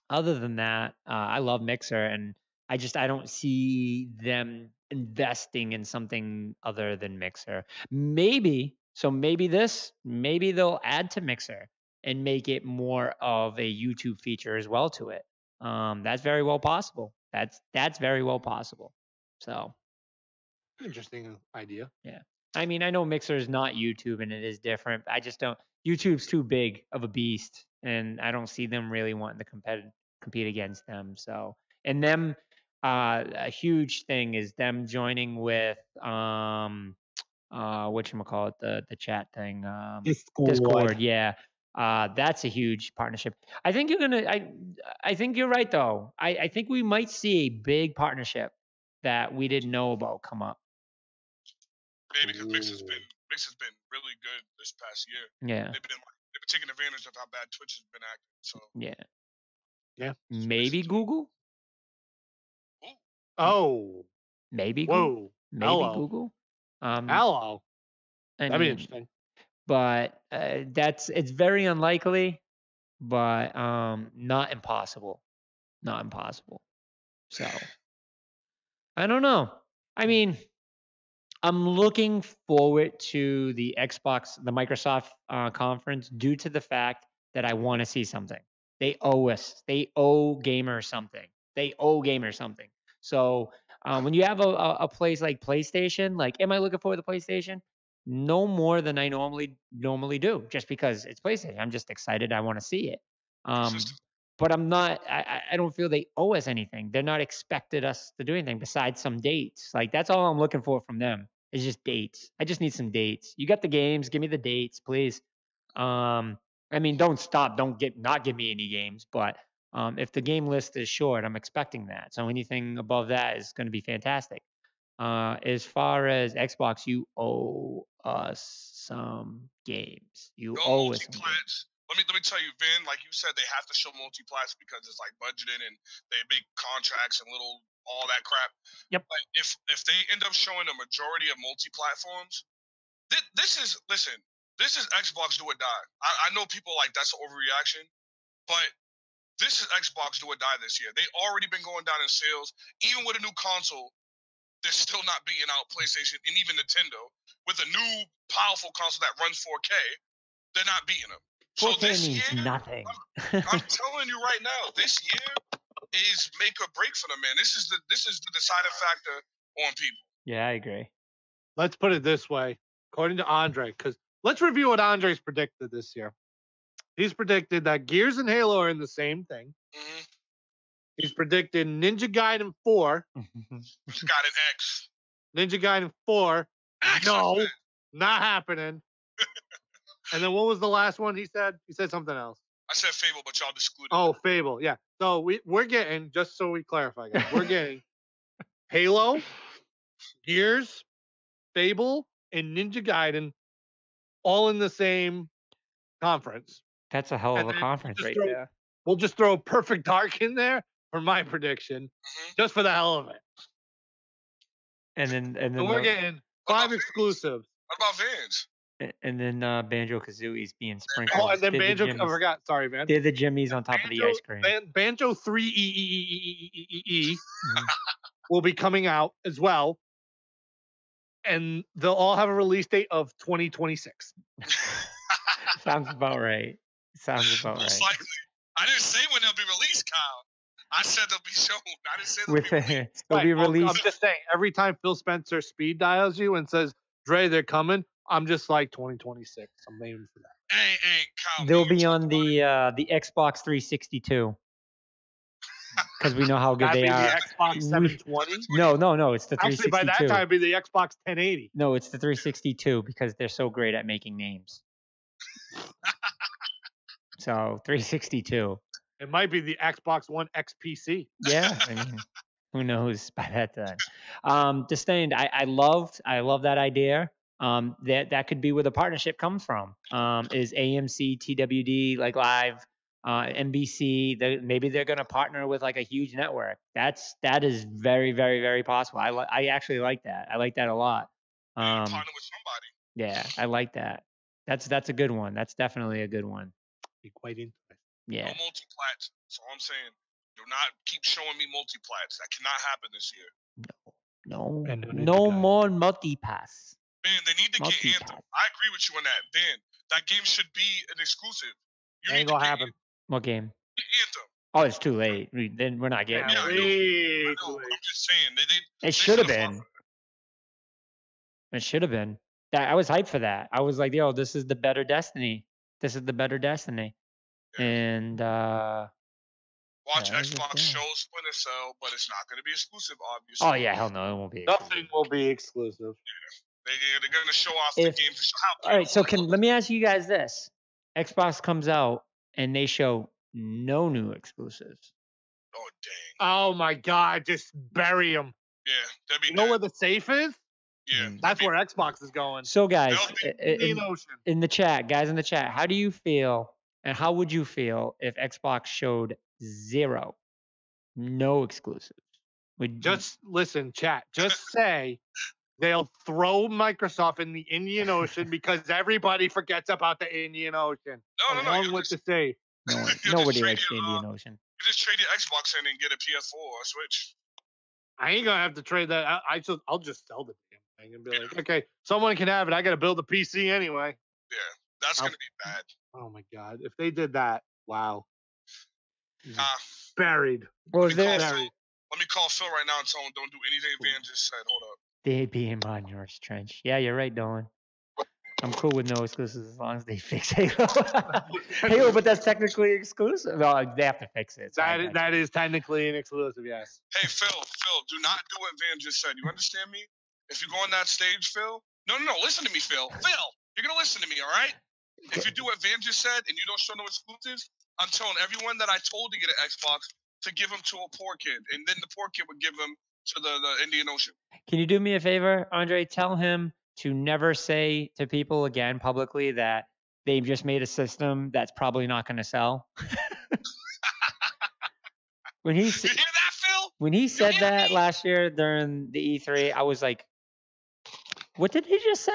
other than that, I love Mixer, and I don't see them investing in something other than Mixer. Maybe they'll add to Mixer and make it more of a YouTube feature as well to it. That's very well possible. That's very well possible. So Interesting idea. yeah. I mean, I know Mixer is not YouTube and it is different. I just don't. YouTube's too big of a beast, and I don't see them really wanting to compete against them. So, and them, a huge thing is them joining with whatchamacallit, the chat thing, Discord. Yeah. That's a huge partnership. I think you're gonna. I think you're right though. I think we might see a big partnership that we didn't know about come up. Maybe because Mix has been really good this past year. Yeah. They've been taking advantage of how bad Twitch has been acting. So yeah. Maybe Google. Ooh. Oh. Maybe Whoa. Google. Maybe Hello. Google. Hello. That'd be interesting. But it's very unlikely, but not impossible. Not impossible. So I don't know. I mean, I'm looking forward to the Microsoft conference due to the fact that I want to see something. They owe us. They owe gamers something. So when you have a place like PlayStation, like, am I looking forward to PlayStation? No more than I normally do, just because it's PlayStation. I'm just excited. I want to see it. But I'm not. I don't feel they owe us anything. They're not expected us to do anything besides some dates. Like, that's all I'm looking for from them. It's just dates. I just need some dates. You got the games. Give me the dates, please. I mean, don't stop. Not give me any games. But if the game list is short, I'm expecting that. So anything above that is going to be fantastic. As far as Xbox, you owe us some games. You owe us some games. Let me tell you, Vin, like you said, they have to show multi-plats because it's like budgeted and they make contracts and all that crap. Yep. But if they end up showing a majority of multi-platforms, this is Xbox do or die. I know people like that's an overreaction, but this is Xbox do or die this year. They already been going down in sales. Even with a new console, they're still not beating out PlayStation and even Nintendo. With a new powerful console that runs 4K, they're not beating them. So 4K this means year, nothing. I'm telling you right now, this year is make or break for them, man. This is the deciding factor on people. Yeah, I agree. Let's put it this way, according to Andre, because let's review what Andre's predicted this year. He's predicted that Gears and Halo are in the same thing. Mm-hmm. He's predicted Ninja Gaiden 4. Gaiden X. Ninja Gaiden 4. No, not happening. And then what was the last one he said? He said something else. I said Fable, but y'all excluded. Oh, Fable, yeah. So we're getting, just so we clarify, guys, we're getting Halo, Gears, Fable, and Ninja Gaiden all in the same conference. That's a hell of a conference right there. We'll just throw Perfect Dark in there for my prediction, just for the hell of it. And then we're getting 5 exclusives. What about Vans? And then Banjo-Kazooie's being sprinkled. Oh, and then I forgot. Sorry, man. They're the jimmies on top of the ice cream. Banjo 3 will be coming out as well. And they'll all have a release date of 2026. Sounds about right. Most likely. I didn't say when they'll be released, Kyle. I said they'll be shown. I didn't say they'll be released. They'll be released. I'm just saying, every time Phil Spencer speed dials you and says, Dre, they're coming, I'm just like 2026. I'm aiming for that. Hey, Kyle. They'll be on the Xbox 362 because we know how good That'd they be are. the Xbox 720. No, it's the 362. Actually, by that time, it'd be the Xbox 1080. No, it's the 362 because they're so great at making names. So 362. It might be the Xbox One XPC. Yeah, I mean, who knows by that time. Disdained. I love that idea. That could be where the partnership comes from. Is AMC, TWD, like live, NBC? Maybe they're gonna partner with like a huge network. That is very, very, very possible. I actually like that. I like that a lot. Partner with somebody. Yeah, I like that. That's a good one. That's definitely a good one. Be quite interesting. Yeah. No multi-plats. That's all I'm saying. Do not keep showing me multi-plats. That cannot happen this year. No more multi-pass. Man, they need to get Anthem. I agree with you on that. Man, that game should be an exclusive. Ain't gonna happen. What game? Anthem. Oh, it's too late. Then we're not getting it. I know. I'm just saying. It should have been. It should have been. I was hyped for that. I was like, yo, this is the better Destiny. This is the better Destiny. Yeah. And watch Xbox show Splinter Cell, but it's not going to be exclusive, obviously. Oh yeah, hell no, it won't be. Nothing will be exclusive. Yeah. They're going to show off the game to show how. All right, so let me ask you guys this: Xbox comes out and they show no new exclusives. Oh dang! Oh my God, just bury them. Yeah, that'd be. You know where the safe is? Yeah, that's where Xbox is going. So guys, in the chat, how do you feel? And how would you feel if Xbox showed no exclusives? Just listen, chat. Just say they'll throw Microsoft in the Indian Ocean because everybody forgets about the Indian Ocean. No. Along with the safe. Nobody likes the Indian Ocean. You just trade your Xbox in and get a PS4 or a Switch. I ain't gonna have to trade that. I'll just sell the damn thing and be like, okay, someone can have it. I gotta build a PC anyway. Yeah, that's gonna be bad. Oh my God! If they did that, wow. Buried. Well, let me call Phil right now and tell him don't do anything Van just said. Hold up. They be in Yours Trench. Yeah, you're right, Dolan. I'm cool with no exclusives as long as they fix Halo. Halo, but that's technically exclusive. No, they have to fix it. So that is technically an exclusive, yes. Hey, Phil, do not do what Van just said. You understand me? If you go on that stage, Phil. No. Listen to me, Phil. You're gonna listen to me, all right? If you do what Van just said and you don't show no exclusives, I'm telling everyone that I told to get an Xbox to give them to a poor kid, and then the poor kid would give them to the Indian Ocean. Can you do me a favor, Andre? Tell him to never say to people again publicly that they've just made a system that's probably not going to sell. When he you hear that, Phil? When he said that last year during the E3, I was like, what did he just say?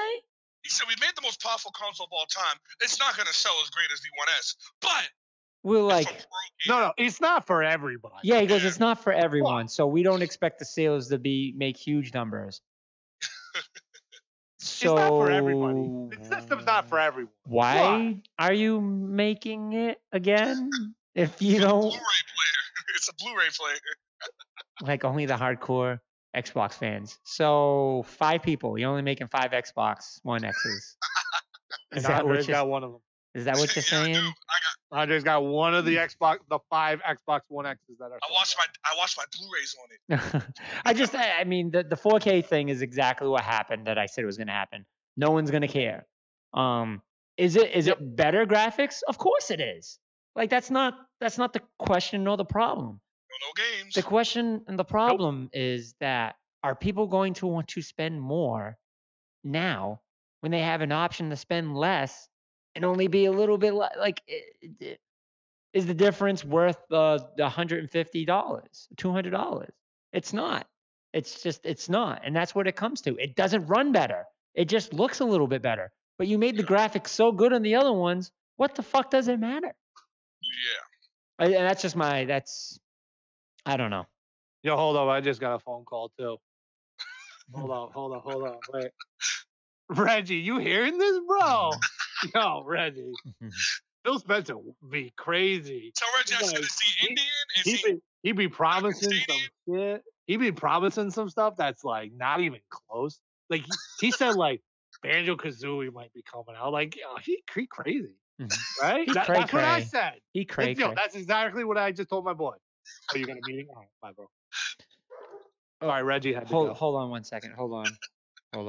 He said, we made the most powerful console of all time. It's not going to sell as great as the 1S, but we're like, no, it's not for everybody. Yeah, he goes, it's not for everyone, so we don't expect the sales to make huge numbers. So, it's not for everybody. The system's not for everyone. Why are you making it again? If you don't, Blu-ray player. It's a Blu-ray player. Like only the hardcore Xbox fans. So 5 people. You're only making 5 Xbox One X's. Is that Andre's got one of them? Is that what you're saying? Dude, Andre's got one of the 5 Xbox One X's that are. I watched my Blu-rays on it. I mean, the 4K thing is exactly what happened that I said was going to happen. No one's going to care. Is it better graphics? Of course it is. Like that's not the question nor the problem. No games. The question and the problem is that are people going to want to spend more now when they have an option to spend less and only be a little bit like is the difference worth the $150, $200? It's not. It's not. And that's what it comes to. It doesn't run better. It just looks a little bit better. But you made the graphics so good on the other ones. What the fuck does it matter? Yeah. And that's just I don't know. Yo, hold up. I just got a phone call too. Hold on. Wait. Reggie, you hearing this, bro? Yo, Reggie. Phil Spencer be crazy. Tell Reggie I said, is he Indian? He be promising some shit. He be promising some stuff that's like not even close. Like he said like Banjo Kazooie might be coming out. Like, he crazy, Mhm. right? He That's what I cray-cray. said. He cray cray. That's exactly what I just told my boy. Oh, you got a meeting? All right, bye, bro. All right, Reggie had to go. Hold on 1 second. Hold on. Oh,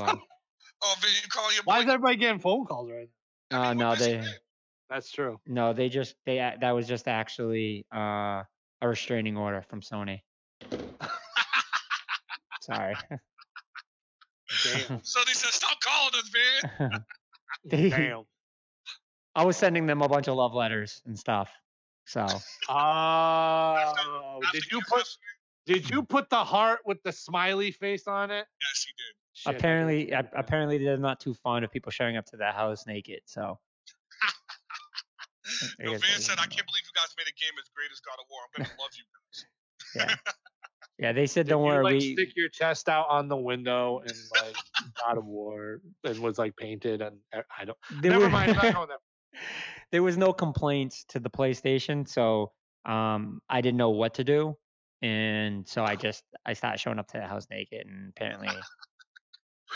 Vin, you calling your boy? Why is everybody getting phone calls right now? No, That's true. no, that was just actually a restraining order from Sony. Sorry. Damn. So they said, stop calling us, Vin. Damn. I was sending them a bunch of love letters and stuff. So did you put the heart with the smiley face on it? Yes, he did. Shit, apparently they're not too fond of people showing up to their house naked. So No, Vin said, I can't believe you guys made a game as great as God of War. I'm gonna love you guys. Yeah. Yeah, they said, "Don't you, worry." Like, stick your chest out on the window and like God of War and was like painted and I don't. Never mind. I'm not going there. There was no complaints to the PlayStation, so I didn't know what to do, and so I started showing up to the house naked, and apparently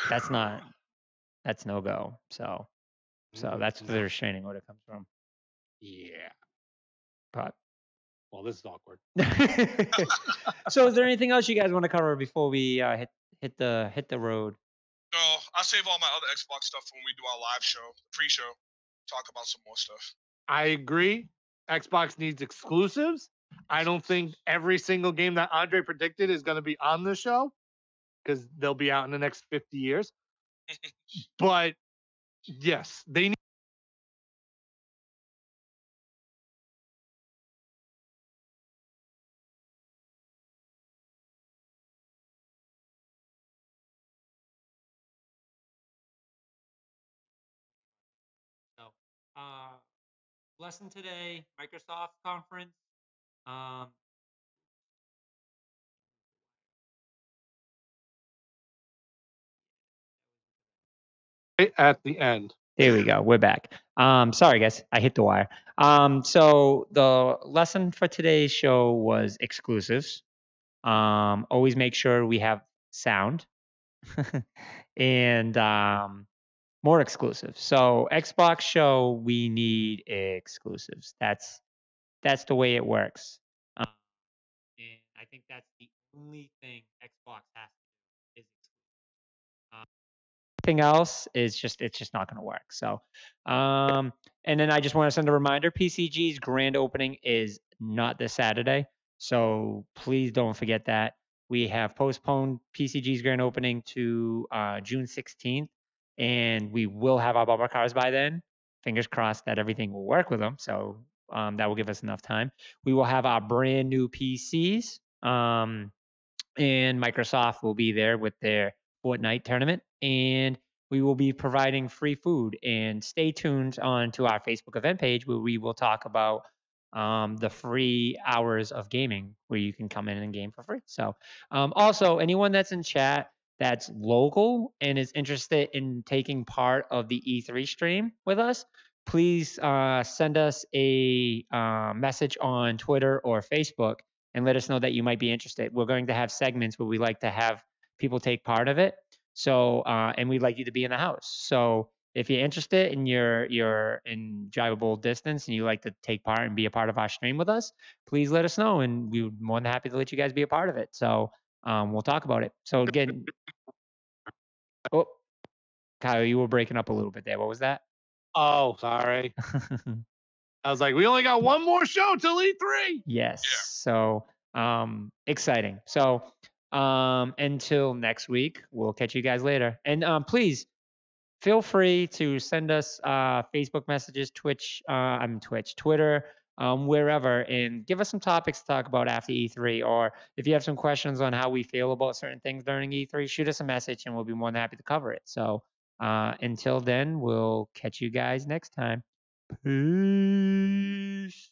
that's no go. So that's where the restraining order comes from. Yeah. But well, this is awkward. So, is there anything else you guys want to cover before we hit the road? No, I'll save all my other Xbox stuff when we do our live show, pre-show. Talk about some more stuff. I agree. Xbox needs exclusives. I don't think every single game that Andre predicted is going to be on the show because they'll be out in the next 50 years. But yes, they need. Lesson today, Microsoft conference. At the end. There we go. We're back. Sorry guys, I hit the wire. So the lesson for today's show was exclusives. Always make sure we have sound and more exclusives. So Xbox show, we need exclusives. That's the way it works. And I think that's the only thing Xbox has to do is everything else is it's just not going to work. So, and then I just want to send a reminder: PCG's grand opening is not this Saturday, so please don't forget that. We have postponed PCG's grand opening to June 16th, and we will have our bumper cars by then. Fingers crossed that everything will work with them. So that will give us enough time. We will have our brand new PCs, and Microsoft will be there with their Fortnite tournament, and we will be providing free food. And stay tuned on to our Facebook event page where we will talk about the free hours of gaming where you can come in and game for free. So also anyone that's in chat that's local and is interested in taking part of the E3 stream with us, please send us a message on Twitter or Facebook and let us know that you might be interested. We're going to have segments where we like to have people take part of it. So, and we'd like you to be in the house. So if you're interested and you're in drivable distance and you like to take part and be a part of our stream with us, please let us know, and we're more than happy to let you guys be a part of it. So we'll talk about it. So again, oh, Kyle, you were breaking up a little bit there. What was that? Oh, sorry. I was like, we only got one more show till E3. Yes. Yeah. So exciting. So until next week, we'll catch you guys later. And please feel free to send us Facebook messages, Twitter, wherever, and give us some topics to talk about after E3. Or if you have some questions on how we feel about certain things during E3, shoot us a message and we'll be more than happy to cover it. So until then, we'll catch you guys next time. Peace.